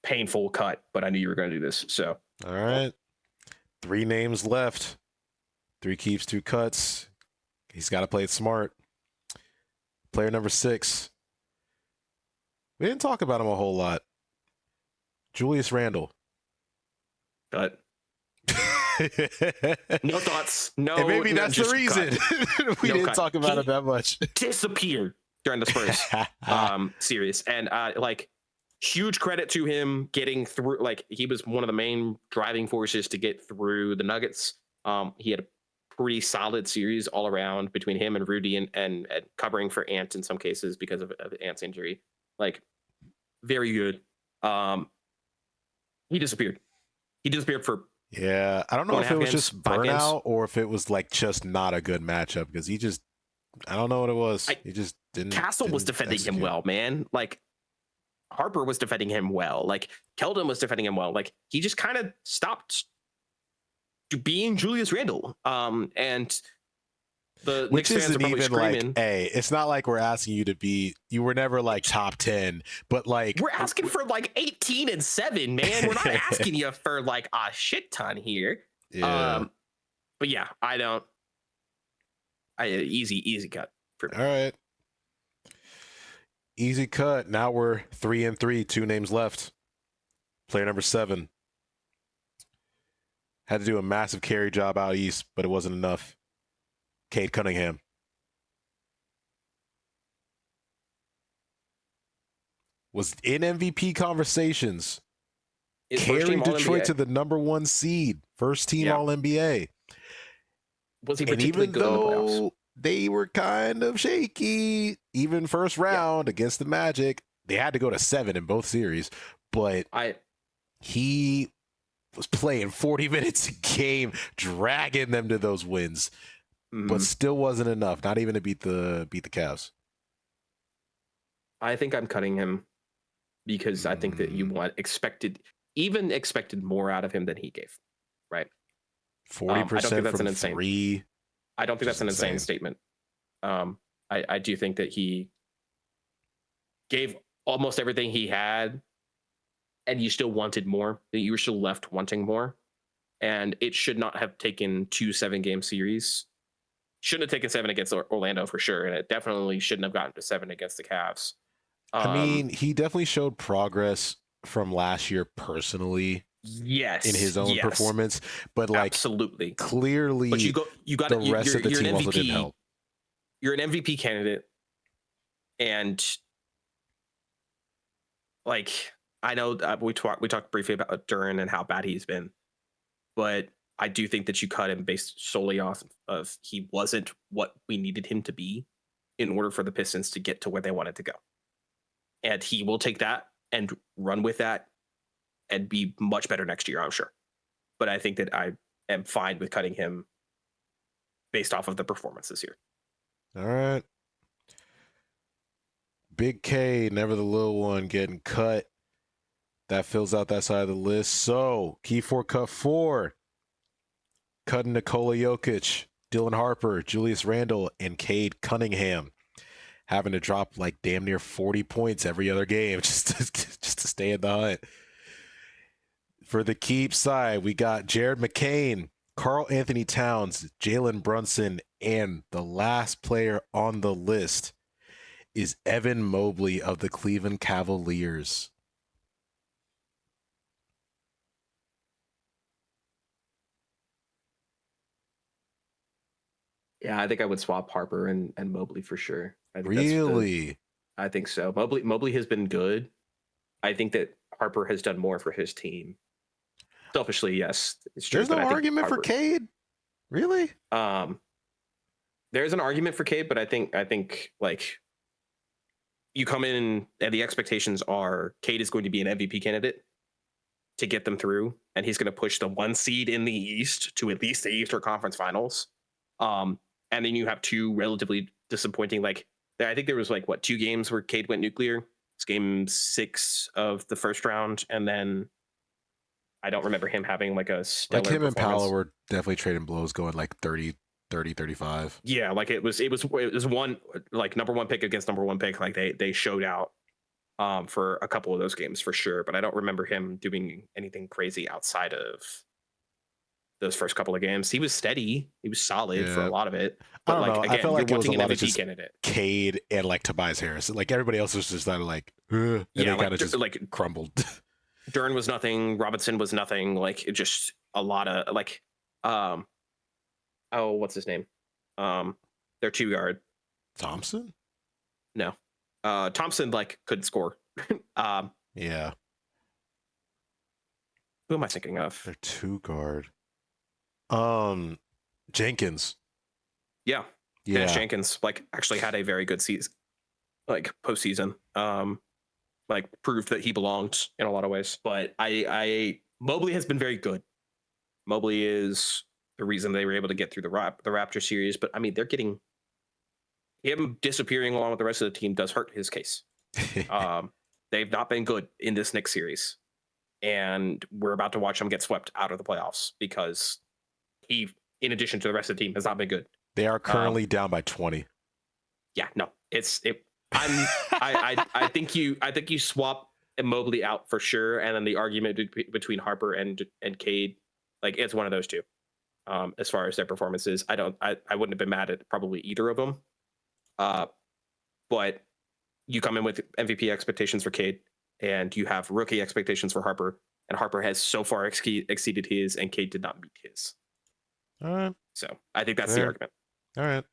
painful cut, but I knew you were going to do this. So all right, 3 names left, 3 keeps, 2 cuts. He's got to play it smart. Player number 6. We didn't talk about him a whole lot. Julius Randle. Cut. No thoughts. No. And maybe that's the reason we didn't talk about it that much. Disappeared during the Spurs series, and like huge credit to him getting through. Like he was one of the main driving forces to get through the Nuggets. He had a pretty solid series all around between him and Rudy and covering for Ant in some cases because of Ant's injury. Like very good. He disappeared. He disappeared for I don't know if it was just burnout or if it was like just not a good matchup because he just I don't know what it was. He just didn't. Castle was defending him well, man. Like Harper was defending him well. Like Keldon was defending him well. Like he just kind of stopped being Julius Randle. And the which Knicks fans isn't are probably even screaming. Like, hey, it's not like we're asking you to be. You were never like top 10, but like we're asking for like 18 and 7, man. We're not asking you for like a shit ton here. Yeah. But yeah, I don't. Easy cut for me. All right. Easy cut. Now we're 3-3, 2 names left. Player number 7. Had to do a massive carry job out east, but it wasn't enough. Cade Cunningham. Was in MVP conversations. Carried Detroit to the number 1 seed. First team All-NBA. Was he and particularly even good in the playoffs? though they were kind of shaky, even first round against the Magic, they had to go to 7 in both series. But he was playing 40 minutes a game, dragging them to those wins. But still wasn't enough, not even to beat the Cavs. I think I'm cutting him because I think that you expected more out of him than he gave. Right. 40% I don't think that's from an insane 3. I don't think that's an insane statement. I do think that he gave almost everything he had, and you still wanted more. That you were still left wanting more, and it should not have taken 2 7-game series. Shouldn't have taken 7 against Orlando for sure, and it definitely shouldn't have gotten to 7 against the Cavs. I mean, he definitely showed progress from last year personally. Yes, in his own performance, but like absolutely, clearly, but you got the rest of the team also didn't help. You're an MVP candidate, and like I know we talked briefly about Duran and how bad he's been, but I do think that you cut him based solely off of he wasn't what we needed him to be in order for the Pistons to get to where they wanted to go. And he will take that and run with that and be much better next year, I'm sure. But I think that I am fine with cutting him based off of the performance this year. All right. Big K, never the little one, getting cut. That fills out that side of the list. So, key for cut 4. Cutting Nikola Jokic, Dylan Harper, Julius Randle, and Cade Cunningham. Having to drop like damn near 40 points every other game just to stay in the hunt. For the keep side, we got Jared McCain, Karl Anthony Towns, Jalen Brunson, and the last player on the list is Evan Mobley of the Cleveland Cavaliers. Yeah, I think I would swap Harper and Mobley for sure. I think Really? I think so. Mobley has been good. I think that Harper has done more for his team. Selfishly, yes, it's true. There's no argument for Cade? Really? There's an argument for Cade, but I think like you come in and the expectations are Cade is going to be an MVP candidate to get them through, and he's going to push the 1 seed in the East to at least the Eastern Conference Finals. And then you have 2 relatively disappointing, like I think there was like 2 games where Cade went nuclear. It's game 6 of the first round, and then I don't remember him having like a stellar like him and performance. Paolo were definitely trading blows, going like 30, 35. Yeah, like it was one like number 1 pick against number 1 pick. Like they showed out for a couple of those games for sure, but I don't remember him doing anything crazy outside of those first couple of games. He was steady, he was solid for a lot of it. But I don't know. Again, I felt like it was a lot of just candidate. Cade and like Tobias Harris. Like everybody else was just kind of like, and they kind of just like crumbled. Dern was nothing. Robinson was nothing. Like it just a lot of like, what's his name? Their 2 guard. Thompson? No. Thompson like could score. Yeah. Who am I thinking of? Their 2 guard. Jenkins. Yeah. Dennis Jenkins like actually had a very good season, like postseason. Like proved that he belonged in a lot of ways. But I Mobley has been very good. Mobley is the reason they were able to get through the Raptor series. But I mean, they're getting him disappearing along with the rest of the team does hurt his case. They've not been good in this Knicks series, and we're about to watch them get swept out of the playoffs because he, in addition to the rest of the team, has not been good. They are currently down by 20. Yeah, no, I think you swap Mobley out for sure, and then the argument between Harper and Cade, like it's one of those 2. As far as their performances, I wouldn't have been mad at probably either of them. But you come in with MVP expectations for Cade, and you have rookie expectations for Harper, and Harper has so far exceeded his, and Cade did not meet his. All right. So I think that's the argument. All right.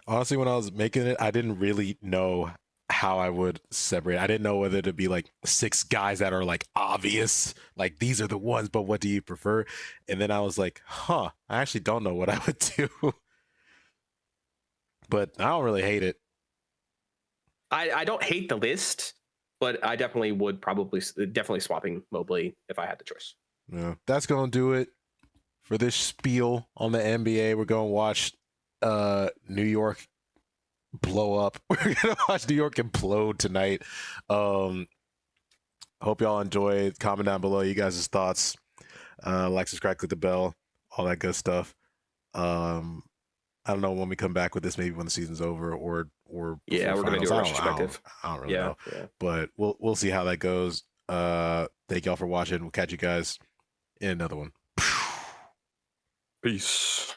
Honestly, when I was making it, I didn't really know how I would separate. I didn't know whether to be like 6 guys that are like obvious, like these are the ones, but what do you prefer? And then I was like, I actually don't know what I would do. But I don't really hate it. I don't hate the list, but I definitely would definitely swapping Mobley if I had the choice. Yeah, that's going to do it for this spiel on the NBA. We're going to watch New York blow up. We're going to watch New York implode tonight. Hope y'all enjoy. Comment down below you guys' thoughts. Like, subscribe, click the bell, all that good stuff. I don't know when we come back with this, maybe when the season's over or yeah, we're going to do a retrospective. I don't really know. But we'll see how that goes. Thank y'all for watching. We'll catch you guys in another one. Peace.